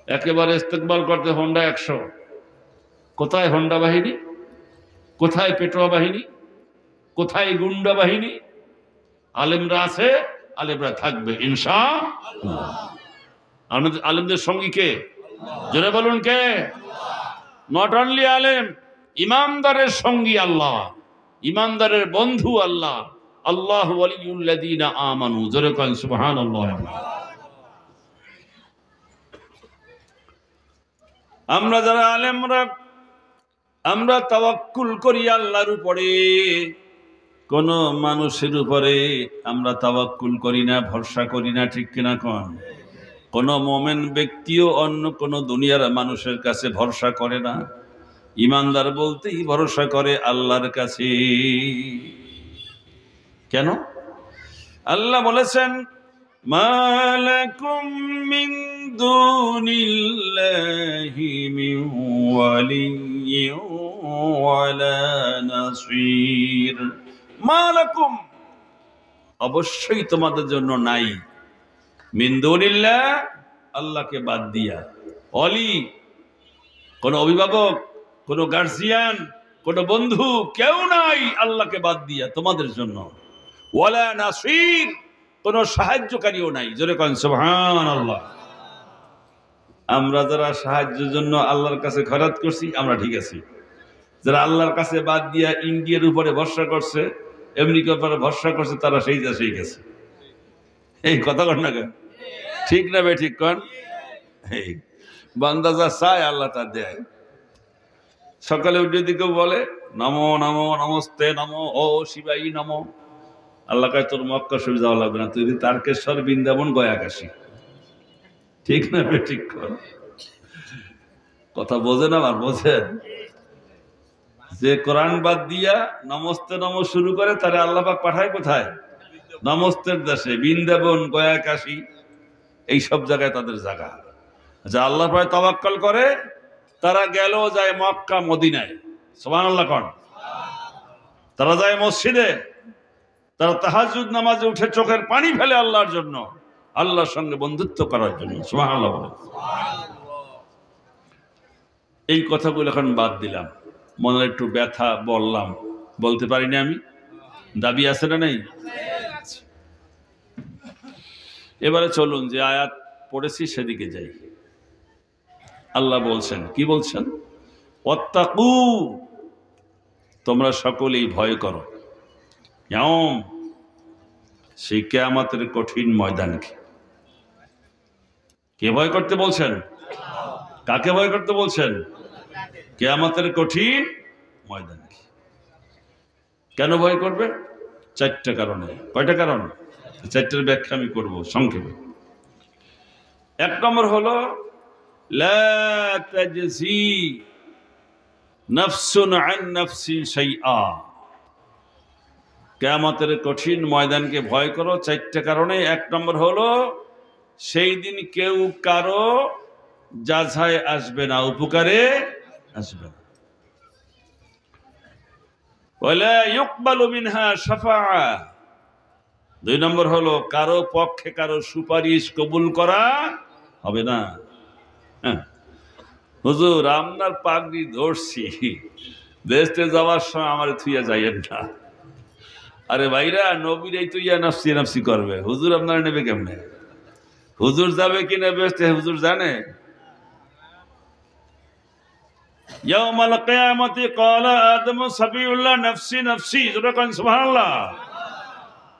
একেবারে ইস্তেকবাল করতে হোন্ডা 100। কোথায় হোন্ডা বাহিনী? কোথায় পেটোয়া বাহিনী? কোথায় গুন্ডা বাহিনী? আলেমরা আছে, আলেমরা থাকবে ইনশাআল্লাহ। আলেমদের সঙ্গী কে? জোরে বলুন কে? নট অনলি আলেম, ইমানদারের সঙ্গী আল্লাহ, ইমানদারের বন্ধু আল্লাহ। আল্লাহু ওয়ালিউল্লাযীনা আমানু, জোরে কোন সুবহানাল্লাহ। আমরা যারা আলেমরা, আমরা তাওয়াক্কুল করি আল্লাহর উপরে, কোন মানুষের উপরে আমরা তাওয়াক্কুল করি না, ভরসা করি না, ঠিক কিনা কোন? কোন মুমিন ব্যক্তিও অন্য কোন দুনিয়ার মানুষের কাছে ভরসা করে না। ইমানদার বলতেই ভরসা করে আল্লাহর কাছে। কেন? আল্লাহ বলেছেন, মালাকুম মিন দুনিল্লাহি মিন ওয়ালিয়্যিন ওয়ালা নাসীর। মালাকুম, অবশ্যই তোমাদের জন্য নাই, মিন দুনিল্লাহ, আল্লাহকে বাদ দিয়া। অলি, কোন অভিভাবক, কোন গার্জিয়ান, কোন বন্ধু, কেউ নাই আল্লাহকে বাদ দিয়া তোমাদের জন্য। ওয়ালা নাসীর, কোন সাহায্যকারীও নাই। জোরে কোন সুবহানাল্লাহ। আমরা যারা সাহায্যের জন্য আল্লাহর কাছে খরাত করছি, আমরা ঠিক আছি। যারা আল্লাহর কাছে বাদ দিয়া ইন্ডিয়ার উপরে ভরসা করছে, আমেরিকার উপরে ভরসা করছে, তারা সেই দেশেই গেছে। এই কথা কন না কেন? ঠিক না বে ঠিক কন? এই বান্দা যা চায় আল্লাহ তা দেয়। সকালে উঠে দিকেও বলে নমো নমো নমস্তে নমো ও শিবাই নমো। আল্লাহ কয় তোর মক্কা শরীফ যাওয়া লাগবে না, তুই তারকেশ্বর, বৃন্দাবন, গয়াকাশী। ঠিক না বে ঠিক কর? কথা বোঝেন? আবার বোঝেন? যে কোরআন বাদ দিয়া নমস্তে নমো শুরু করে, তারা আল্লাহ পাক পাঠায় কোথায়? নমস্তের দেশে, বৃন্দাবন, গয়াকাশী, এই সব জায়গায় তাদের জায়গা। যা আল্লাহ পায় তাওয়াক্কুল করে, তারা গেল যায় মক্কা মদিনায়। সুবহানাল্লাহ কোন? তারা যায় মসজিদে, তারা তাহাজ্জুদ নামাজে উঠে চোখের পানি ফেলে আল্লাহর জন্য, আল্লাহর সঙ্গে বন্ধুত্ব করার জন্য। সুবহানাল্লাহ বলে। এই কথাগুলো এখন বাদ দিলাম, মনে একটু ব্যথা বললাম, বলতে পারিনি আমি। দাবি আছে না নেই? এবারে চলুন যে আয়াত পড়েছি সেদিকে যাই। আল্লাহ বলছেন, কি বলছেন? ওয়াত্তাকু, তোমরা সকলেই ভয় করো, ইয়াউম, সেই কিয়ামতের কঠিন ময়দানকে। কে ভয় করতে বলছেন? কাকে ভয় করতে বলছেন? কিয়ামতের কঠিন ময়দানকে। কেন ভয় করবে? 4টা কারণে। কয়টা কারণ? 4টার ব্যাখ্যা আমি করব সংক্ষেপে। 1 নম্বর হলো লা তাজজি নাফসুন আন নাফসিন শাইআ। কিয়ামতের কঠিন ময়দানকে ভয় করো 4টা কারণে। 1 নম্বর হলো সেই দিন কেউ কারো যাচাই আসবে না, উপকারে আসবে না। ওয়ালা ইউকবালু মিনহা শাফাআ। 2 নম্বর হলো কারো পক্ষে কারো সুপারিশ কবুল করা হবে না। হুজুর আপনার পাগড়ি ধরছি, দেশে যাওয়ার সময় আমার থুইয়া যাইয়েন না, আরে ভাইরা, নবীরাই তো ইয়া নফসি নফসি করবে, হুজুর আপনারা নেবে কেমনে? হুজুর যাবে কিনা বেহেশতে হুজুর জানে। ইয়াউমাল কিয়ামতি ক্বালা আদমু সাফিউল্লাহ নফসি নফসি, জোরে কোন সুবহানাল্লাহ।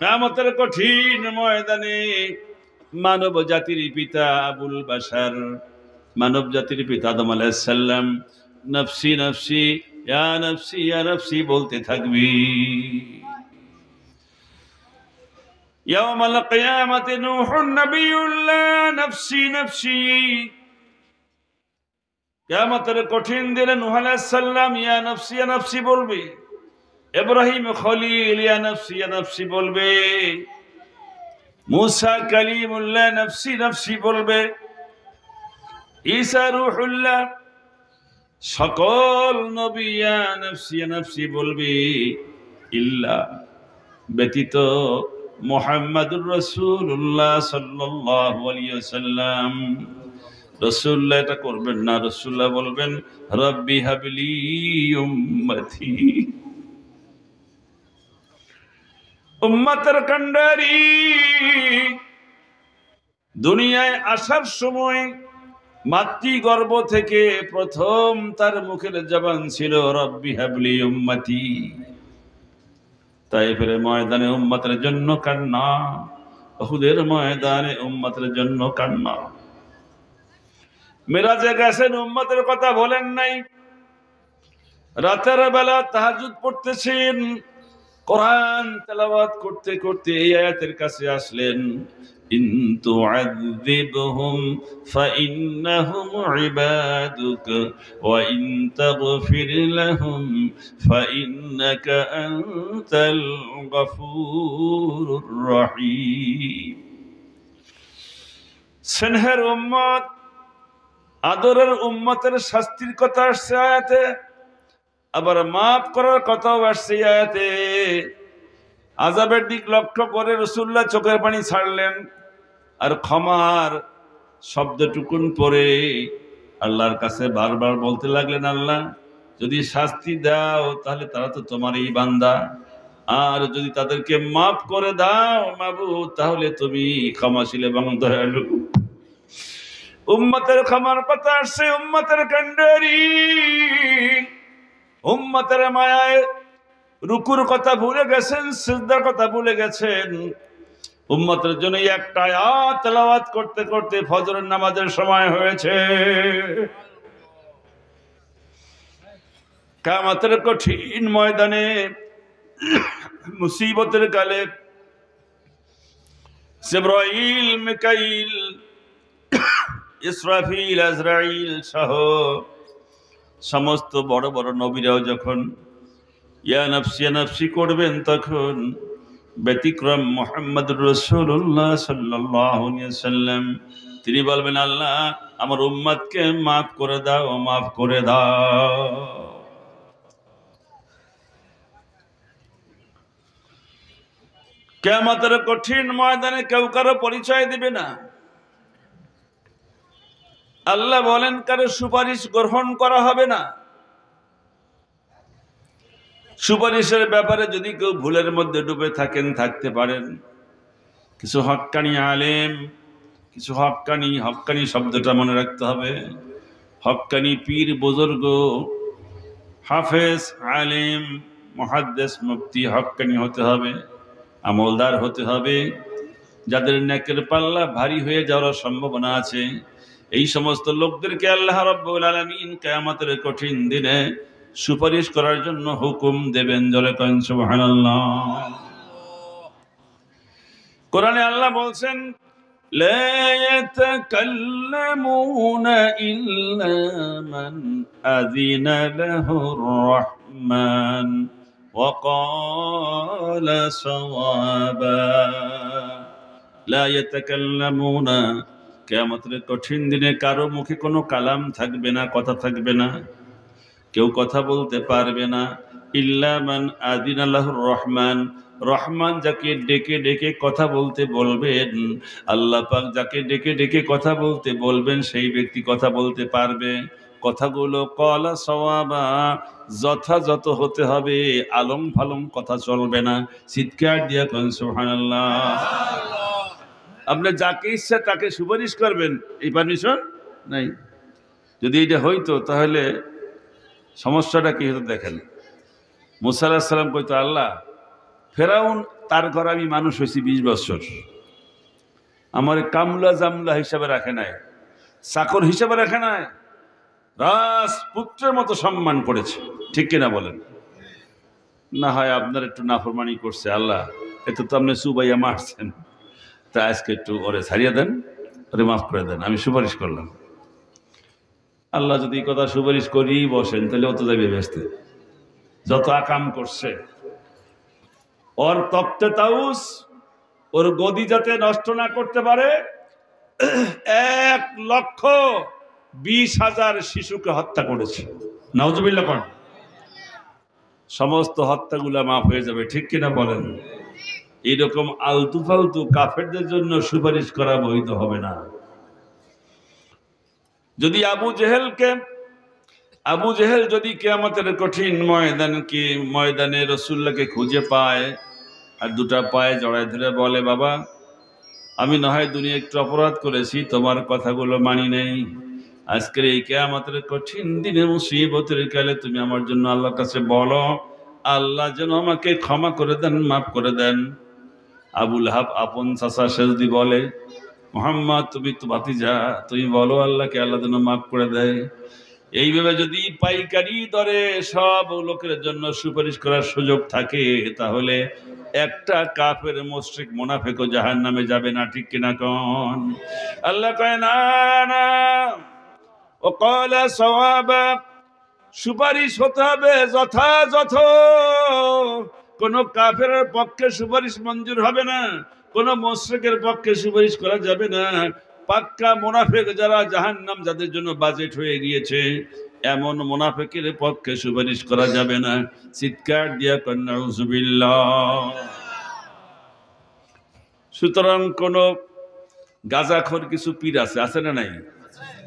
কিয়ামতের কঠিন ময়দানে মানব জাতির পিতা আবুল বাশার, মানব জাতির পিতা আদম আলাইহিস সালাম নফসি নফসি ইয়া নফসি বলতে থাকবি। ইয়াউমাল কিয়ামতি নূহুন নবিয়ুল্লাহ নফসি নফসি, কিয়ামতের কঠিন দিনে নূহ আলাইহিস সালাম ইয়া নফসি বলবে। ইব্রাহিম খলিল ইয়া নফসি বলবে। মুসা কালিমুল্লাহ নফসি নফসি বলবে। ঈসা রূহুল্লাহ, সকল নবী ইয়া নফসি বলবে, ইল্লা ব্যতীত মুহাম্মাদুর রাসূলুল্লাহ সাল্লাল্লাহু আলাইহি ওয়াসাল্লাম। রাসূলুল্লাহ এটা করবেন না, রাসূলুল্লাহ বলবেন রব্বি হাবলি উম্মতি। উম্মতের কান্ডারি দুনিয়ায় আসার সময় মাতৃগর্ভ থেকে প্রথম তার মুখের জবান ছিল রব্বি হাবলি উম্মতি। তাইফের ময়দানে উম্মতের জন্য কান্না, উহুদের ময়দানে উম্মতের জন্য কান্না। মিরাজে গেছেন, উম্মতের কথা বলেন নাই। রাতের বেলা তাহাজ্জুদ পড়তেছেন, কোরআন তেলাওয়াত করতে করতে এই আয়াতের কাছে আসলেন, ইন তুআযিবহুম ফাইন্নাহুম ইবাদুক ওয়া ইন তাগফির লাহুম ফাইন্নাকা আনতাল গফুরুর রহিম। স্নেহের উম্মত, আদরের উম্মতের শাস্তির কথা আসছে আয়াতে, আবার মাফ করার কথাও আসছে আয়াতে। আযাবের দিক লক্ষ্য করে রাসূলুল্লাহ চোখের পানি ছাড়লেন, আর ক্ষমার শব্দটুকুন পরে আল্লাহর কাছে বারবার বলতে লাগলেন, আল্লাহ যদি শাস্তি দাও তাহলে তারা তো তোমারই বান্দা, আর যদি তাদেরকে মাফ করে দাও মাবুদ তাহলে তুমি ক্ষমাশীল এবং দয়ালু। উম্মতের ক্ষমার কথা আসছে, উম্মতের কান্ডারি, উম্মতের মায়ায় রুকুর কথা ভুলে গেছেন, সিজদার কথা ভুলে গেছেন। উম্মতের জন্য একটা আয়াত তেলাওয়াত করতে করতে ফজরের নামাজের সময় হয়েছে। কিয়ামতের কঠিন ময়দানে মুসিবতের কালে জিবরাইল, মিকাইল, ইসরাফিল, আজরাইল সহ সমস্ত বড় বড় নবীরাও যখন ইয়া নফসি করবেন, তখন ব্যতিক্রম মুহাম্মদুর রাসূলুল্লাহ সাল্লাল্লাহু আলাইহি ওয়াসাল্লাম তিনি বলবেন, আল্লাহ আমার উম্মতকে মাফ করে দাও, মাফ করে দাও। কিয়ামতের কঠিন ময়দানে কেউ কারো পরিচয় দিবে না। আল্লাহ বলেন কারো সুপারিশ গ্রহণ করা হবে না। সুপারিশের ব্যাপারে যদি কেউ ভুলের মধ্যে ডুবে থাকেন, থাকতে পারেন, কিছু হক্কানি আলেম, কিছু হক্কানি শব্দটা মনে রাখতে হবে। হক্কানি পীর, বুজুর্গ, হাফেজ, আলেম, মুহাদ্দিস, মুফতি হক্কানি হতে হবে, আমলদার হতে হবে, যাদের নেকের পাল্লা ভারী হয়ে যাওয়ার সম্ভাবনা আছে। এই সমস্ত লোকদেরকে আল্লাহ রাব্বুল আলামিন কিয়ামতের কঠিন দিনে সুপারিশ করার জন্য হুকুম দেবেন। জোরে কন সুবহানাল্লাহ। কোরআনে আল্লাহ বলছেন, লা ইয়াতাকাল্লামুনা ইল্লা মান আযিনা লাহুর রাহমান ওয়া ক্বালা সাওয়াবা। লা ইয়াতাকাল্লামুনা, কিয়ামতের কঠিন দিনে কারো মুখে কোনো কালাম থাকবে না, কথা থাকবে না, কেউ কথা বলতে পারবে না। ইল্লা মান আযিনা লাহুর রহমান, রহমান যাকে ডেকে ডেকে কথা বলতে বলবেন, আল্লাহ পাক যাকে ডেকে ডেকে কথা বলতে বলবেন সেই ব্যক্তি কথা বলতে পারবে। কথাগুলো কলা সওয়াবা, যথাযথ হতে হবে, আলম ফালম কথা চলবে না। চিৎকার দিয়া কোন সুবহানাল্লাহ। আপনি যাকে ইচ্ছা তাকে সুপারিশ করবেন, এই পারমিশন নাই। যদি এটা হইতো তাহলে সমস্যাটা কি হতো দেখেন। মুসা আলাইহিস সালাম কইতো, আল্লাহ ফেরাউন তার ঘরে আমি মানুষ হয়েছি 20 বছর, আমার কামলা জামলা হিসাবে রাখে নাই, চাকর হিসাবে রাখে নাই, রাজপুত্রের মতো সম্মান করেছে, ঠিক কিনা বলেন? না হয় আপনার একটু নাফরমানি করছে, আল্লাহ এত তো আপনি সুবাইয়া মারছেন, তা আজকে একটু ওরে ছাড়িয়ে দেন, ওরে মাফ করে দেন, আমি সুপারিশ করলাম। আল্লাহ যদি এই কথা সুপারিশ করি বসেন, তাহলে অত যাবে ব্যস্ত, যত আকাম করছে ওর তপ্তে তাউস, ওর গদি যাতে নষ্ট না করতে পারে 1,20,000 শিশুকে হত্যা করেছে। নাউজুবিল্লাহ কোন, সমস্ত হত্যাগুলা মাফ হয়ে যাবে, ঠিক কিনা বলেন? এইরকম আলতু ফালতু কাফেরদের জন্য সুপারিশ করা বৈধ হবে না। যদি আবু জেহেল যদি কিয়ামতের কঠিন ময়দানে রাসূলুল্লাহকে খুঁজে পায় আর দুটা পায়ে জড়ায় ধরে বলে, বাবা আমি না হয় দুনিয়া একটু অপরাধ করেছি, তোমার কথাগুলো মানি নাই, আজকের এই কিয়ামতের কঠিন দিনে মুসিবতের কালে তুমি আমার জন্য আল্লাহর কাছে বলো, আল্লাহ যেন আমাকে ক্ষমা করে দেন, মাফ করে দেন। আবু লাহাব আপন চাচা, সে যদি বলে, মুহাম্মদ তুমি তো ভাতিজা, তুমি বলো আল্লাহকে, আল্লাহ যেন মাফ করে দেয়। এইভাবে যদি পাইকারি দরে সব লোকের জন্য সুপারিশ করার সুযোগ থাকে, তাহলে একটা কাফের মুশরিক মুনাফিকও জাহান্নামে যাবে না, ঠিক কিনা কোন? আল্লাহ কয় না না, ও ক্বালা সাওয়াবা, সুপারিশ হতে হবে যথাযথ। কোন কাফেরের পক্ষে সুপারিশ মঞ্জুর হবে না, কোন মুশরিকের পক্ষে সুপারিশ করা যাবে না। পাক্কা মুনাফিক যারা, জাহান্নাম যাদের জন্য বাজেট হয়ে গিয়েছে, এমন মুনাফিকের পক্ষে সুপারিশ করা যাবে না। চিৎকার দিয়া কন নাউজুবিল্লাহ। সুতরাং কোন গাঁজাখোর কিছু পীর আছে না নাই?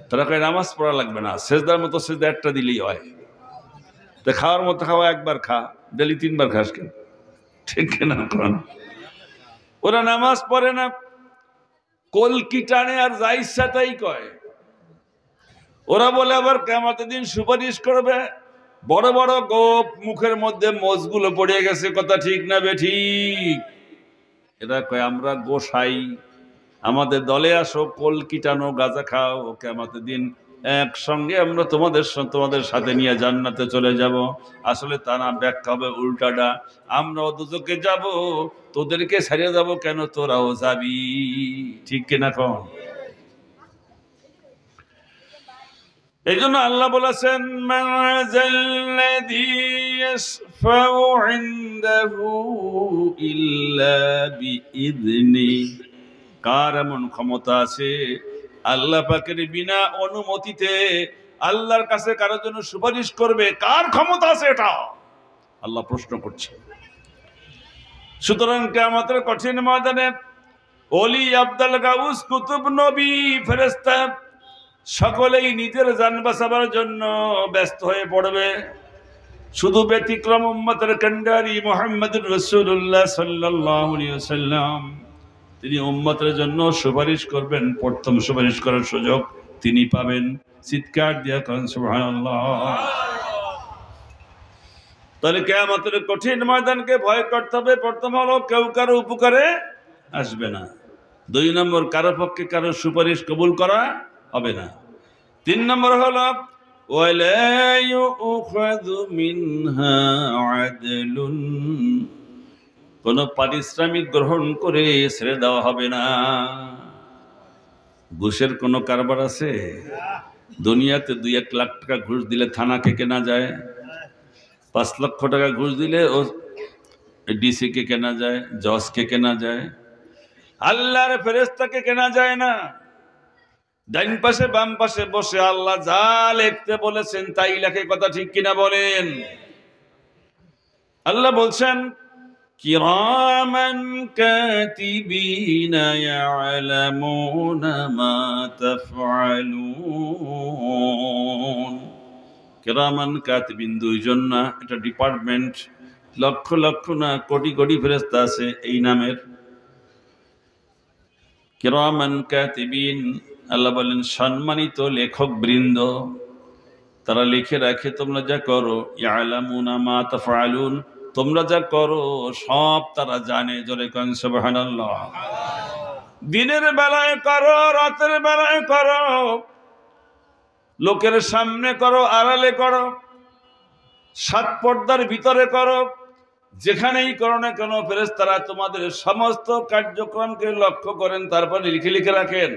তারা কয় নামাজ পড়া লাগবে না, সেজদার মতো সেজদা একটা দিলেই হয়। তা খাওয়ার মতো খাওয়া একবার খা, ডেলি 3 বার খাস কেন? ঠিক না কোন? ওরা নামাজ পড়ে না, কলকি টানে আর যা ইচ্ছা তাই কয়। ওরা বলে আবার কিয়ামতের দিন সুপারিশ করবে, বড় বড় গোপ, মুখের মধ্যে মোজগুলো পড়ে গেছে, কথা ঠিক না বেঠিক? এরা কয় আমরা গোসাই, আমাদের দলে আসো, কলকি টানো, গাঁজা খাও, কিয়ামতের দিন একসঙ্গে আমরা তোমাদের সাথে নিয়ে জান্নাতে চলে যাব। আসলে তা না, ব্যাখ্যা হবে উল্টাটা, আমরা দুজকে যাব, তোদেরকে ছাড়িয়ে যাব কেন, তোরাও যাবি, ঠিক কিনা কোন? এই জন্য আল্লাহ বলেছেন, মাযাল্লাযী ইয়াশফাউ ইনদাহু ইল্লা বিইযনি, কার এমন ক্ষমতা আছে আল্লাহ পাকের বিনা অনুমতিতে আল্লাহর কাছে কারোর জন্য সুপারিশ করবে? কার ক্ষমতা আছে এটা? আল্লাহ প্রশ্ন করছে। সুতরাং কিয়ামতের কঠিন ময়দানে ওলি, আব্দুল গাউস, কুতুব, নবী, ফেরেশতা সকলেই নিজের জান বাঁচাবার জন্য ব্যস্ত হয়ে পড়বে। শুধু ব্যতিক্রম উম্মতের কান্ডারি মুহাম্মদুর রাসূলুল্লাহ সাল্লাল্লাহু আলাইহি ওয়াসাল্লাম, তিনি উম্মতের জন্য সুপারিশ করবেন, প্রথম সুপারিশ করার সুযোগ তিনি পাবেন। চিৎকার দিয়া কোন সুবহানাল্লাহ। তাহলে কিয়ামতের কঠিন ময়দানকে ভয় করতে হবে। প্রথম হলো, কেউ কারো উপকারে আসবে না। 2 নম্বর, কারো পক্ষে কারো সুপারিশ কবুল করা হবে না। 3 নম্বর হলো, ওয়ালা ইউখাযু মিনহা আদলুন, কোন পারিশ্রমিক গ্রহণ করে ছেড়ে দেওয়া হবে না। ঘুষের কোন কারবার আছে? দুনিয়াতে 2-1 লাখ টাকা ঘুষ দিলে থানাকে কেনা যায়, 5 লক্ষ টাকা ঘুষ দিলে ও ডিসি কে কেনা যায়, জজকে কেনা যায়, আল্লাহর ফেরেশতাকে কেনা যায় না। ডাইন পাশে বাম পাশে বসে আল্লাহ যা লিখতে বলেছেন তাই লেখে, কথা ঠিক কিনা বলেন? আল্লাহ বলছেন, কিরামান কাতিবিনা ইয়ালামুনা মা তাফআলুন, কিরামান কাতিবিন, দুইজন না, এটা ডিপার্টমেন্ট, লক্ষ লক্ষ না কোটি কোটি ফেরেশতা আছে এই নামের। কিরামান কাতিবিন, আল্লাহ বলেন সম্মানিত লেখক বৃন্দ, তারা লিখে রাখে তোমরা যা করো। ইয়ালামুনা মা তাফআলুন, তোমরা যা করো সব তারা জানে। জোরে কোন সুবহানাল্লাহ। দিনের বেলায় করো, রাতের বেলায় করো, লোকের সামনে করো, আড়ালে করো, সাত পর্দার ভিতরে করো, যেখানেই করো না কেন ফেরেশতারা তোমাদের সমস্ত কার্যক্রমকে লক্ষ্য করেন, তারপর লিখে লিখে রাখেন।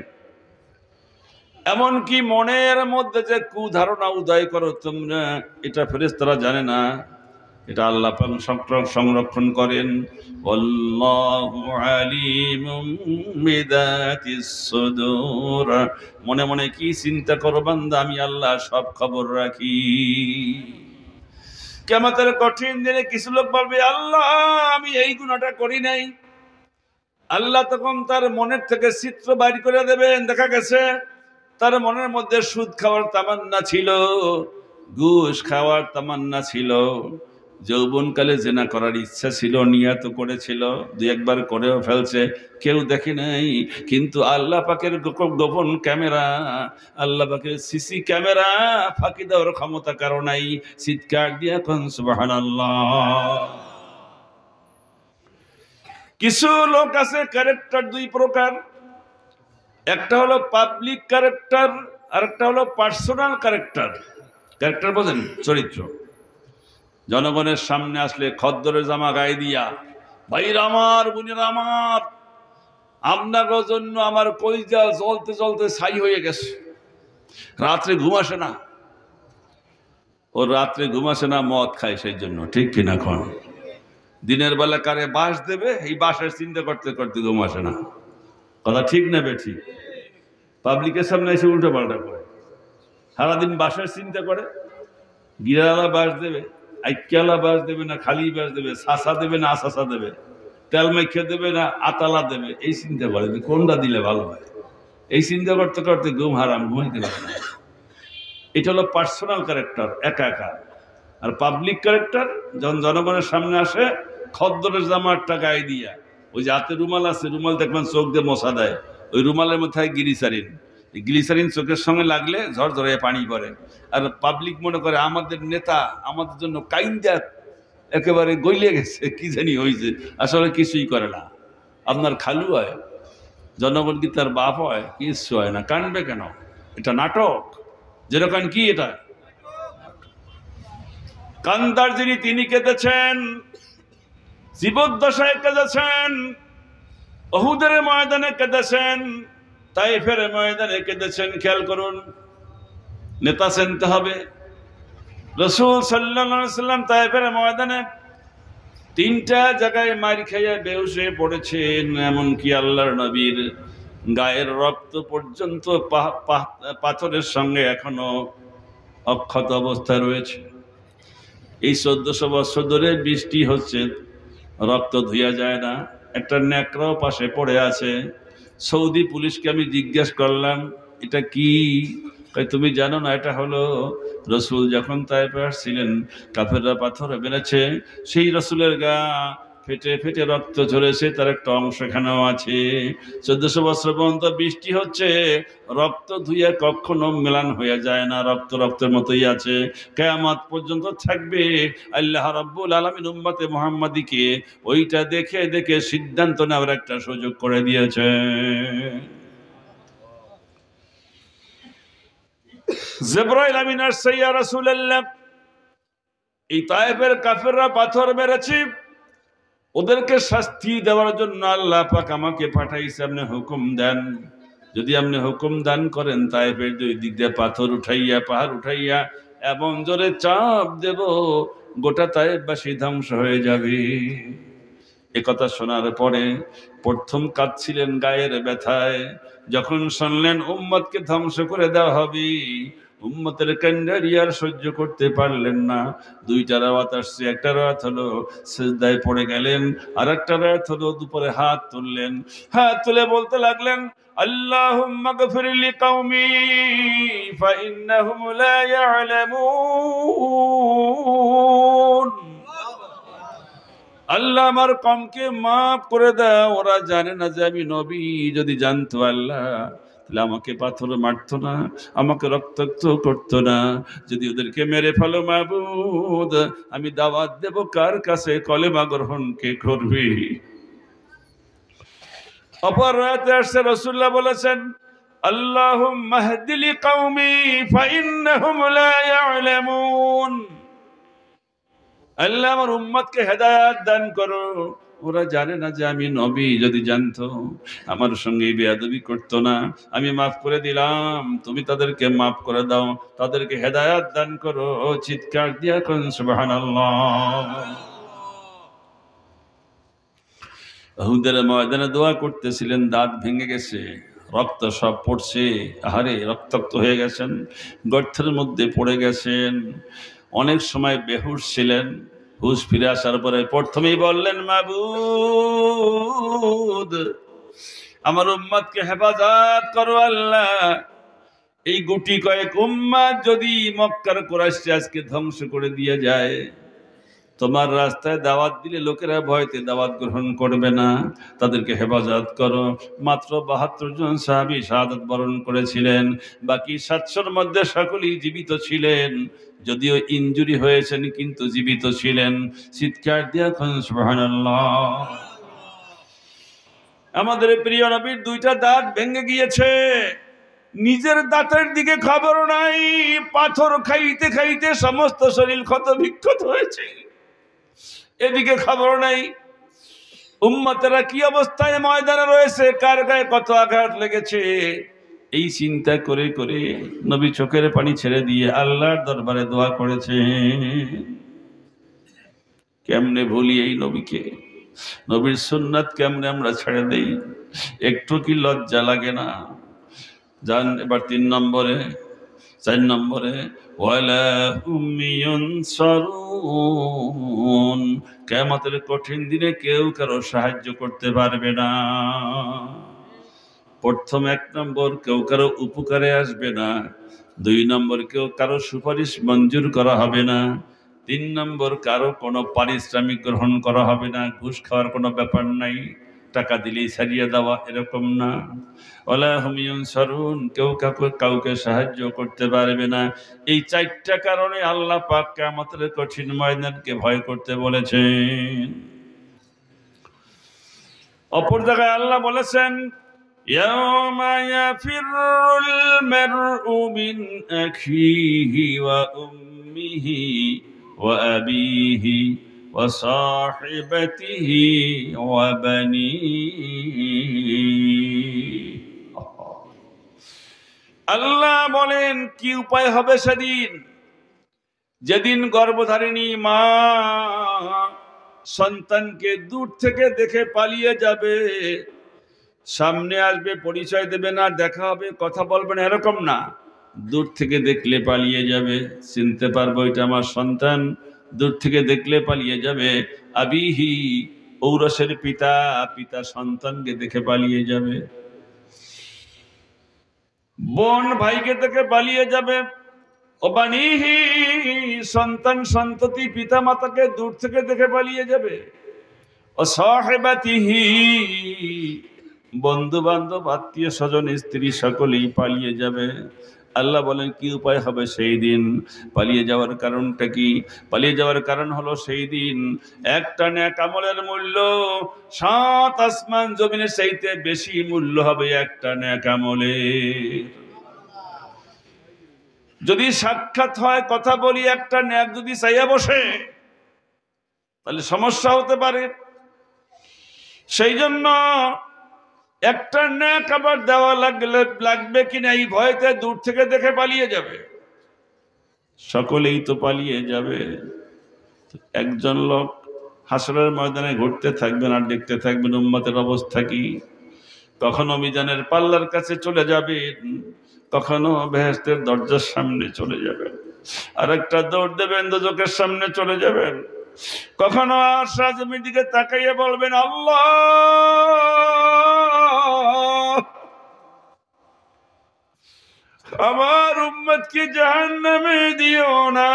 এমনকি মনের মধ্যে যে কুধারণা উদয় করো তোমরা, এটা ফেরেশতারা জানে না, এটা আল্লাহ পাক সংরক্ষণ করেন। আল্লাহু আলিমুম বিযাতিস সুদূর, মনে মনে কি চিন্তা করো বান্দা, আমি আল্লাহ সব খবর রাখি। কিয়ামতের কঠিন দিনে কিছু লোক বলবে আল্লাহ আমি এই গুনাহটা করি নাই, আল্লাহ তখন তার মনের থেকে চিত্র বাইর করে দেবেন। দেখা গেছে তার মনের মধ্যে সুদ খাওয়ার তামান্না ছিল, ঘুষ খাওয়ার তামান্না ছিল, যৌবনকালে জেনা করার ইচ্ছা ছিল, নিয়ত করেছিল, দুই একবার করেও ফেলছে, কেউ দেখে নাই। কিন্তু আল্লাহ পাকের গোপন ক্যামেরা, আল্লাহ পাকের সিসি ক্যামেরা ফাঁকি দেওয়ার ক্ষমতা কারো নাই। চিৎকার দিয়া কোন সুবহানাল্লাহ। কিছু লোক আছে ক্যারেক্টার দুই প্রকার, একটা হলো পাবলিক ক্যারেক্টার, আর একটা হলো পার্সোনাল ক্যারেক্টার। ক্যারেক্টার বোঝেন? চরিত্র। জনগণের সামনে আসলে খদ্দরের জামা গায়ে দিয়া, ভাইরা আমার, বোনেরা আমার, আপনার জন্য আমার কলিজা জ্বলতে জ্বলতে ছাই হয়ে গেছে, রাত্রে ঘুম আসে না। ওর রাত্রে ঘুম আসে না, মদ খায় সেই জন্য, ঠিক কিনা? এখন দিনের বেলা কারে বাস দেবে, এই বাসের চিন্তা করতে করতে ঘুম আসে না। কথা ঠিক না বেঠিক? পাবলিকের সামনে এসে উল্টো পাল্টা করে, সারাদিন বাসের চিন্তা করে। গিরালা বাস দেবে, আইক্যালা বাস দেবে না খালি বাস দেবে, সাসা দেবে না আসাসা দেবে, তেল মাইখা দেবে না আতালা দেবে, এই চিন্তা করে কোনটা দিলে ভালো হয়। এই চিন্তা করতে করতে ঘুম হারাম, ঘুমাইতে পারে না। এটা হলো পার্সোনাল ক্যারেক্টার, একা একা। আর পাবলিক ক্যারেক্টার যখন জনগণের সামনে আসে, খদ্দরের জামাটা গায়ে দিয়া, ওই যে হাতে রুমাল আছে, রুমাল দেখবেন চোখ দিয়ে মশা দেয়, ওই রুমালের মধ্যে গ্লিসারিন, গ্লিসারিন চোখের সঙ্গে লাগলে ঝরঝরে পানি পড়ে। আর পাবলিক মনে করে আমাদের নেতা আমাদের জন্য কাইন্দা একেবারে গইলে গেছে, কি জানি হয়েছে, আসলে কিছুই করে না। আপনার খালু হয়, জনগণ কি তার বাপ হয়? কিছু হয় না। কানবে কেন? এটা নাটক। যেরকম কি এটা কান্দার যিনি, তিনি কেঁদেছেন, জীবদ্দশায় কেঁদেছেন, উহুদের ময়দানে কেঁদেছেন, তাইফের ময়দানে কেঁদেছেন। খেয়াল করুন, নেতা চিনতে হবে। রাসূল সাল্লাল্লাহু আলাইহি ওয়াসাল্লাম তাইফের ময়দানে তিনটা জায়গায় মার খেয়ে বেহুশ হয়ে পড়েছেন। এমনকি আল্লাহর নবীর গায়ের রক্ত পর্যন্ত পাথরের সঙ্গে এখনো অক্ষত অবস্থায় রয়েছে। এই 1400 বছর ধরে বৃষ্টি হচ্ছে, রক্ত ধুয়া যায় না, একটা ন্যাকড়াও পাশে পড়ে আছে। সৌদি পুলিশকে আমি জিজ্ঞেস করলাম এটা কি? তুমি জানো না? এটা হলো রসুল যখন তাইফে আসছিলেন, কাফেররা পাথরে মেরেছে, সেই রসুলের গা ফেটে ফেটে রক্ত ঝরেছে, তার একটা অংশ এখানেও আছে। 1400 বছর পর্যন্ত বৃষ্টি হচ্ছে, রক্ত ধুয়ে কখনো মেলান হয়ে যায় না, রক্ত রক্তের মতোই আছে, কিয়ামত পর্যন্ত থাকবে। আল্লাহ রাব্বুল আলামিন উম্মতে মুহাম্মাদীকে ওইটা দেখে দেখে সিদ্ধান্ত নেওয়ার একটা সুযোগ করে দিয়েছে। জিবরাইল আমিন আসছে, ইয়া রাসূলুল্লাহ, এই তায়েফের কাফেররা পাথর মেরেছে, ওদেরকে শাস্তি দেওয়ার জন্য আল্লাহ পাক আমাকে পাঠাইছে, আপনি হুকুম দেন। যদি আপনি হুকুম দান করেন, তায়েফের দুই দিক দিয়ে পাথর উঠাইয়া, পাহাড় উঠাইয়া এমন জোরে চাপ দেব, গোটা তায়েফবাসী ধ্বংস হয়ে যাবে। একথা শোনার পরে প্রথম কাঁদছিলেন গায়ের ব্যথায়, যখন শুনলেন উম্মতকে ধ্বংস করে দেওয়া হবে, উম্মতের কান্নারি আর সহ্য করতে পারলেন না। দুইটা রাওয়াত আসছে, একটা রাওয়াত হলো সিজদায় পড়ে গেলেন, আর একটা রাওয়াত হলো দুপুরে হাত তুললেন, হাত তুলে বলতে লাগলেন আল্লাহুম্মা গফির লিকাওমি ফাইন্নাহুম লা ইয়ালামুন। আল্লাহ আমার কমকে মাফ করে দাও, ওরা জানে না যে আমি নবী। যদি জানতো আল্লাহ, তাহলে আমাকে পাথর মারতো না, আমাকে রক্তাক্ত করতো না। যদি ওদেরকে মেরে ফেলো মাবুদ, আমি দাওয়াত দেব কার কাছে? কলেমা গ্রহণ কে করবে? অপর রাতে আসছে, রাসূলুল্লাহ বলেছেন আল্লাহুম্মা হদি লিকাওমি ফাইন্নাহুম লা ইয়ালামুন। আল্লাহ আমার উম্মতকে হেদায়েত দান করো, ওরা জানে না যে আমি নবী। যদি জানতো আমার সঙ্গে বেয়াদবি করতো না। আমি মাফ করে দিলাম, তুমি তাদেরকে মাফ করে দাও, তাদেরকে হেদায়েত দান করো। চিৎকার দিয়া কোন সুবহানাল্লাহ। উহুদের ময়দানে দোয়া করতেছিলেন, দাঁত ভেঙে গেছে, রক্ত সব পড়ছে, আহারে রক্তাক্ত হয়ে গেছেন, গর্তের মধ্যে পড়ে গেছেন। অনেক সময় বেহুশ ছিলেন। হুশ ফিরে আসার পরে প্রথমেই বললেন মাবুদ, আমার উম্মতকে হেফাজত করো আল্লাহ। এই গুটি কয়েক উম্মত যদি মক্কার কুরাইশকে আজকে ধ্বংস করে দিয়ে যায়, তোমার রাস্তায় দাওয়াত দিলে লোকেরা ভয়তে দাওয়াত গ্রহণ করবে না, তাদেরকে হেফাজত করো। মাত্র ৭২ জন সাহাবী শাহাদাত বরণ করেছিলেন, বাকি ৭০০-র মধ্যে সকলেই জীবিত ছিলেন। যদিও ইনজুরি হয়েছেন কিন্তু জীবিত ছিলেন। চিৎকার দিয়া কোন সুবহানাল্লাহ। আমাদের প্রিয় নবীর দুইটা দাঁত ভেঙে গিয়েছে, নিজের দাঁতের দিকে খবর নাই, পাথর খাইতে খাইতে সমস্ত শরীর ক্ষত বিক্ষত হয়েছে, এদিকে খবর নাই। উম্মতেরা কি অবস্থায় ময়দানে রয়েছে, কার গায়ে কত আঘাত লেগেছে, এই চিন্তা করে করে নবী চোখের পানি ছেড়ে দিয়ে আল্লাহর দরবারে দোয়া করেছে। কেমনে ভুলি এই নবীকে? নবীর সুন্নাত কেমনে আমরা ছেড়ে দেই? একটু কি লজ্জা লাগে না? যান এবার 3 নম্বরে, 4 নম্বরে, ওয়ালা হুম ইউনসারুন। কিয়ামতের কঠিন দিনে কেউ কারো সাহায্য করতে পারবে না। প্রথম 1 নম্বর, কেউ কারো উপকারে আসবে না। 2 নম্বর, কেউ কারো সুপারিশ মঞ্জুর করা হবে না। 3 নম্বর, কারো কোনো পারিশ্রমিক গ্রহণ করা হবে না। ঘুষ খাওয়ার কোনো ব্যাপার নাই, টাকা দিলেই ছাড়িয়ে দেওয়া এরকম না। ওয়ালা হুম ইউনসারুন, কেউ কাউকে সাহায্য করতে পারবে না। এই 4টা কারণে আল্লাহ পাক কিয়ামতের কঠিন ময়দানকে ভয় করতে বলেছেন। অপর জায়গায় আল্লাহ বলেছেন ইয়াওমা ইয়াফিরুল মারউ মিন আখিহি ওয়া উম্মিহি ওয়া আবিহি ওয়া সাহিবাতিহি ওয়া বানিহি। আল্লাহ বলেন কি উপায় হবে সেদিন, যেদিন গর্ভধারিণী মা সন্তানকে দূর থেকে দেখে পালিয়ে যাবে। সামনে আসবে, পরিচয় দেবে না, দেখা হবে, কথা বলবে না, এরকম না। দূর থেকে দেখলে পালিয়ে যাবে, চিনতে পারবো এটা আমার সন্তান। দূর থেকে দেখলে পালিয়ে যাবে। আবিহি, ঔরসের পিতা, পিতা সন্তানকে দেখে পালিয়ে যাবে। বোন ভাইকে দেখে পালিয়ে যাবে। ও বানিহি, সন্তান সন্ততি পিতা মাতাকে দূর থেকে দেখে পালিয়ে যাবে। ও সাহিবাতিহি, বন্ধু বান্ধব আত্মীয় স্বজন স্ত্রী সকলেই পালিয়ে যাবে। আল্লাহ বলেন কি উপায় হবে সেই দিন? পালিয়ে যাওয়ার কারণটা কি? পালিয়ে যাওয়ার কারণ হলো সেই দিন একটা নেক আমলের মূল্য 7 আসমান জমিনের চাইতে বেশি মূল্য হবে একটা নেক আমলের। যদি সাক্ষাৎ হয়, কথা বলি, একটা নেক যদি চাইয়া বসে, তাহলে সমস্যা হতে পারে। সেই জন্য একটা নেক আবার দেওয়া লাগবে কিনা এই ভয়তে দূর থেকে দেখে পালিয়ে যাবে। সকলেই তো পালিয়ে যাবে। একজন লোক হাসরের ময়দানে ঘুরতে থাকবেন আর দেখতে থাকবেন উম্মতের অবস্থা কি। কখনো মিজানের পাল্লার কাছে চলে যাবেন, কখনো বেহেশতের দরজার সামনে চলে যাবেন, আরেকটা দৌড় দেবেন দোজখের সামনে চলে যাবেন। কখনো আরশ জমির দিকে তাকাইয়ে বলবেন, আল্লাহ আমার উম্মতকে জাহান্নামে দিও না।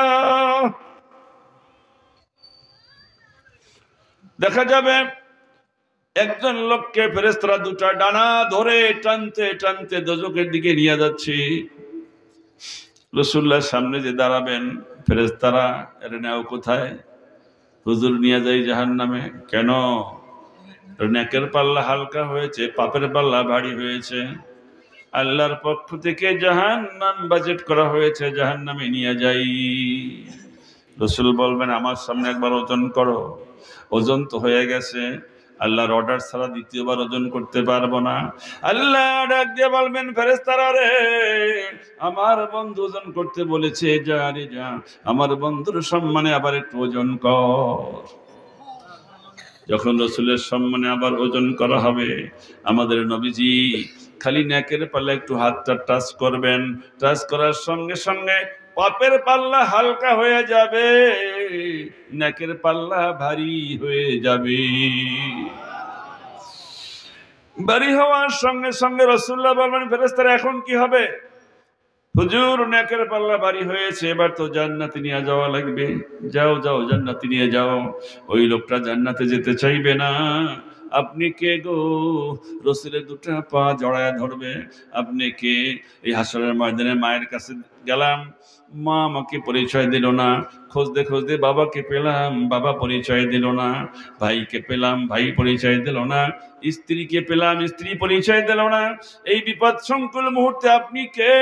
দেখা যাবে একজন লোককে ফেরেশতারা দুটা ডানা ধরে টানতে টানতে দোজখের দিকে নিয়ে যাচ্ছে। রাসূলুল্লাহর সামনে যে দাঁড়াবেন, ফেরেশতারা এর নাও কোথায়? হুজুর নিয়ে যাই জাহান্নামে। কেন? নেকের পাল্লা হালকা হয়েছে, পাপের পাল্লা ভারী হয়েছে। আল্লাহর পক্ষ থেকে জাহান্নাম বাজেট করা হয়েছে, জাহান্নামে নিয়ে যাই। রাসূল বলবেন, আমার সামনে একবার ওজন করো। ওজন তো হয়ে গেছে, আল্লাহর অর্ডার ছাড়া দ্বিতীয়বার ওজন করতে পারবো না। আল্লাহ ডাক দিয়ে বলবেন, ফেরেশতারা রে, আমার বন্ধু ওজন করতে বলেছে, যা রে যা, আমার বন্ধুর সম্মানে আবার একটু ওজন কর। যখন রাসূলের সম্মানে আবার ওজন করা হবে, আমাদের নবীজি খালি নেকের পাল্লা একটু হাতটা টাচ করবেন, টাচ করার সঙ্গে সঙ্গে পাপের পাল্লা হালকা হয়ে যাবে, নেকের পাল্লা ভারী হয়ে যাবে। ভারী হওয়ার সঙ্গে সঙ্গে রাসূলুল্লাহ বলবেন, ফেরেশতারা এখন কি হবে? হুজুর নেকের পাল্লা ভারী হয়েছে, এবার তো জান্নাতে নিয়ে যাওয়া লাগবে। যাও যাও জান্নাতে নিয়ে যাও। ওই লোকটা জান্নাতে যেতে চাইবে না। আপনি কে গো? রাসূলের দুটো পা জড়ায় ধরবে। আপনি কে? এই হাসরের ময়দানে মায়ের কাছে গেলাম, মা আমাকে পরিচয় দিল না। খুঁজতে খুঁজতে বাবাকে পেলাম, বাবা পরিচয় দিল না। ভাইকে পেলাম, ভাই পরিচয় দিল না। স্ত্রীকে পেলাম, স্ত্রী পরিচয় দিল না। এই বিপদ সংকুল মুহূর্তে আপনি কে?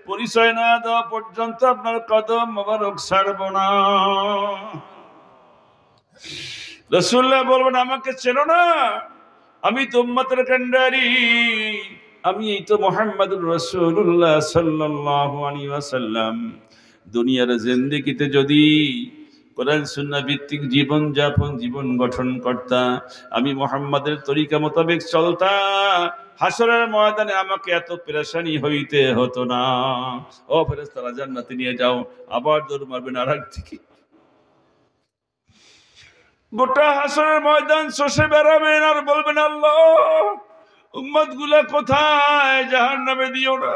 পরিচয় না দেওয়া পর্যন্ত আপনার কদম মোবারক ছাড়ব না। রাসূলুল্লাহ বলবেন, আমাকে চেনো না? আমি তো উম্মতের কান্ডারি, আমি তো মুহাম্মদুর রাসূলুল্লাহ সাল্লাল্লাহু আলাইহি ওয়াসাল্লাম। দুনিয়ার জিন্দেগিতে যদি কোরআন সুন্নাহ ভিত্তিক জীবন যাপন, জীবন গঠন করতা, আমি মুহাম্মাদের তরিকা মোতাবেক চলতা, হাসরের ময়দানে আমাকে এত পেরেশানি হইতে হতো না। ও ফেরেশতারা জান্নাতে নিয়ে যাও। আবার দৌড় মারবেন আরেক দিকে। গোটা হাসরের ময়দান শোষে বেড়াবেন আর বলবেন, আল্লাহ উম্মত গুলা কোথায়? জাহান্নামে দিও না।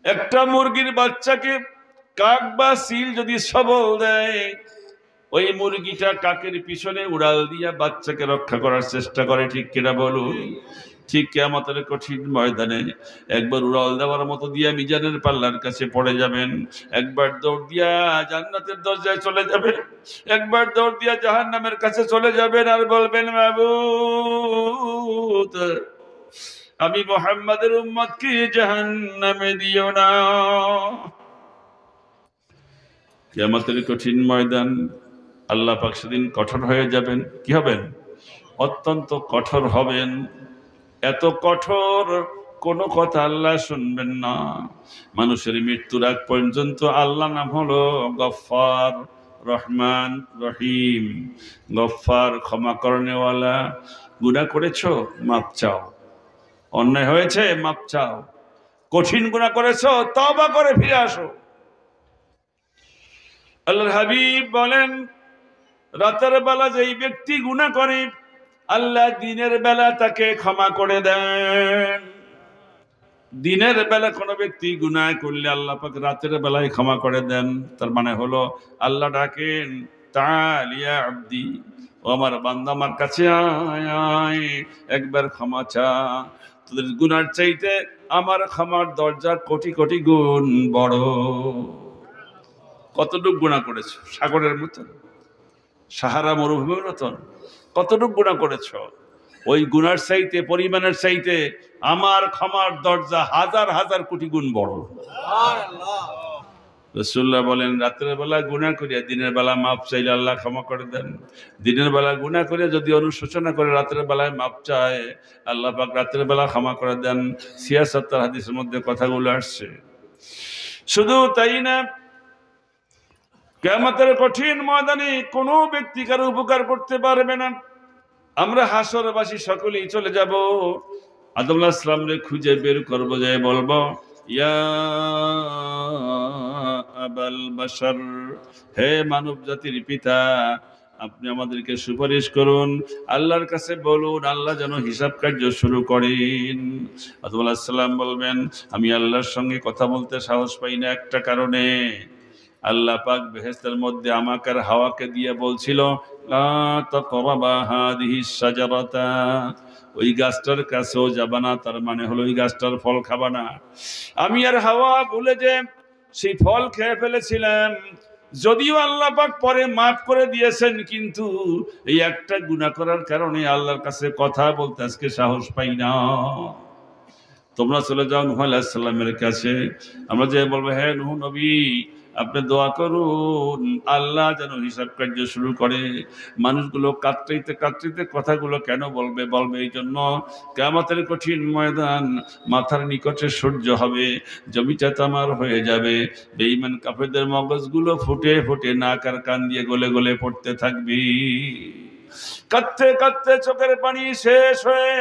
একটা মুরগির বাচ্চাকে কাক বা সিল যদি সবল দেয়, ওই মুরগিটা কাকের পিছনে উড়াল দিয়া বাচ্চাকে রক্ষা করার চেষ্টা করে, ঠিক কিনা বলুন? ঠিক কিয়ামতের কঠিন ময়দানে একবার উড়াল দেওয়ার মতো দিয়া মিজানের পাল্লার কাছে পড়ে যাবেন, একবার দৌড় দিয়া জান্নাতের দরজায় চলে যাবেন, একবার দৌড় দিয়া জাহান্নামের কাছে চলে যাবেন আর বলবেন, মাবুদ আমি মুহাম্মাদের উম্মতকে জাহান্নামে দিও না। কিয়ামতের কঠিন ময়দান, আল্লাহ পাক সেদিন কঠোর হয়ে যাবেন। কি হবেন? অত্যন্ত কঠোর হবেন। এত কঠোর, কোনো কথা আল্লাহ শুনবেন না। মানুষের মৃত্যুর আগ পর্যন্ত আল্লাহ নাম হলো গফফার, রহমান, রহিম। গফফার ক্ষমা করনেওয়ালা। গুনাহ করেছো, মাপ চাও। অন্যায় হয়েছে, মাপ চাও। কঠিন গুনাহ করেছো, তওবা করে ফিরে আসো। আল্লাহর হাবিব বলেন, রাতের বেলা যেই ব্যক্তি গুনাহ করে, আল্লাহ দিনের বেলা তাকে ক্ষমা করে দেন। দিনের বেলা কোনো ব্যক্তি গুনাহ করলে আল্লাহ পাক রাতের বেলায় ক্ষমা করে দেন। তার মানে হলো আল্লাহ ডাকেন, তাআল ইয়া আব্দি, ও আমার বান্দা আমার কাছে আয় আয়, একবার ক্ষমা চা। তোদের গুনার চাইতে আমার ক্ষমার দরজা কোটি কোটি গুণ বড়। কতটুক গুনাহ করেছো? সাগরের মতন, সাহারা মরুভূমির মতন কতটুকু গুনাহ করেছো? ওই গুনার চাইতে, পরিমাণের চাইতে আমার ক্ষমার দরজা হাজার হাজার কোটি গুণ বড়। রাসূলুল্লাহ বলেন, রাতের বেলা গুনাহ করিয়া দিনের বেলা মাপ চাইলে আল্লাহ ক্ষমা করে দেন। দিনের বেলা গুনাহ করে যদি অনুশোচনা করে রাতের বেলায় মাপ চায়, আল্লাহ পাক রাতের বেলা ক্ষমা করে দেন। সিয়াসাতের হাদিসের মধ্যে কথাগুলো আসছে। শুধু তাই না, কিয়ামতের কঠিন ময়দানে কোনো ব্যক্তি কারো উপকার করতে পারবে না। আমরা হাসরবাসী সকলেই চলে যাব। আদম আলাইহিস সালামকে খুঁজে বের করব, যায় বলবো ইয়া আবাল বাশার, হে মানব জাতির পিতা, আপনি আমাদেরকে সুপারিশ করুন, আল্লাহর কাছে বলুন, আল্লাহ যেন হিসাব কার্য শুরু করেন। আদম আলাইহিস সালাম বলবেন, আমি আল্লাহর সঙ্গে কথা বলতে সাহস পাই না একটা কারণে, আল্লাহ পাক বেহেশতের মধ্যে আমাকে আর হাওয়াকে দিয়ে বলছিল লা তাকরাবা হাদিহিস শাজারাতা, ওই গাছটার কাছেও যাবা না, তার মানে হলো ওই গাছটার ফল খাবা না। আমি আর হাওয়া ভুলে যে সেই ফল খেয়ে ফেলেছিলাম, যদিও আল্লাহ পাক পরে মাফ করে দিয়েছেন, কিন্তু এই একটা গুনাহ করার কারণে আল্লাহর কাছে কথা বলতে আজকে সাহস পাই না। তোমরা চলে যাও নূহ আলাইহিস সালামের কাছে। আমরা যে বলবো, হ্যাঁ নূহ নবী, আপনি দোয়া করুন আল্লাহ যেন হিসাব কার্য শুরু করে। মানুষগুলো কাঁদতে কাঁদতে কথাগুলো কেন বলবে? বলবে এই জন্য, কিয়ামতের কঠিন ময়দান, মাথার নিকটে সূর্য হবে, জমিটা তামার হয়ে যাবে, বেঈমান কাফেরদের মগজগুলো ফুটে ফুটে নাক আর কান দিয়ে গলে গলে পড়তে থাকবে। কাঁদতে কাঁদতে চোখের পানি শেষ হয়ে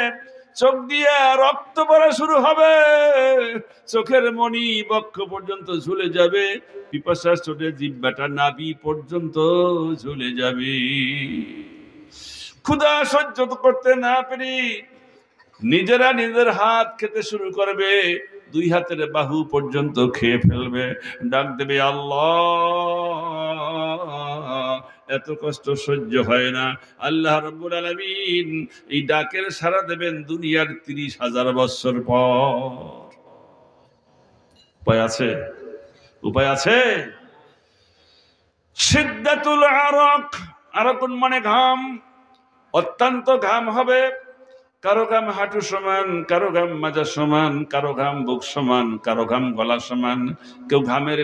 চোখ দিয়ে রক্ত পড়া শুরু হবে, চোখের মণি বক্ষ পর্যন্ত ঝুলে যাবে, পিপাসা চোটে জিহ্বাটা নাভি পর্যন্ত ঝুলে যাবে। ক্ষুধা সহ্য করতে না পেরে নিজেরা নিজের হাত খেতে শুরু করবে, দুই হাতের বাহু পর্যন্ত খেয়ে ফেলবে, ডাক দেবে আল্লাহ, এত কষ্ট সহ্য হয় না। আল্লাহ রাব্বুল আলামিন এই ডাকের সাড়া দেবেন দুনিয়ার 30,000 বছর পর। উপায় আছে? উপায় আছে? সিদ্দাতুল আরাক, আরাকুন মানে ঘাম, অত্যন্ত ঘাম হবে। কারো ঘাম হাঁটু সমান, কারো ঘাম মাজা সমান, কারো ঘাম বুক সমান, কারো ঘাম গলা সমান। কেউ ঘামের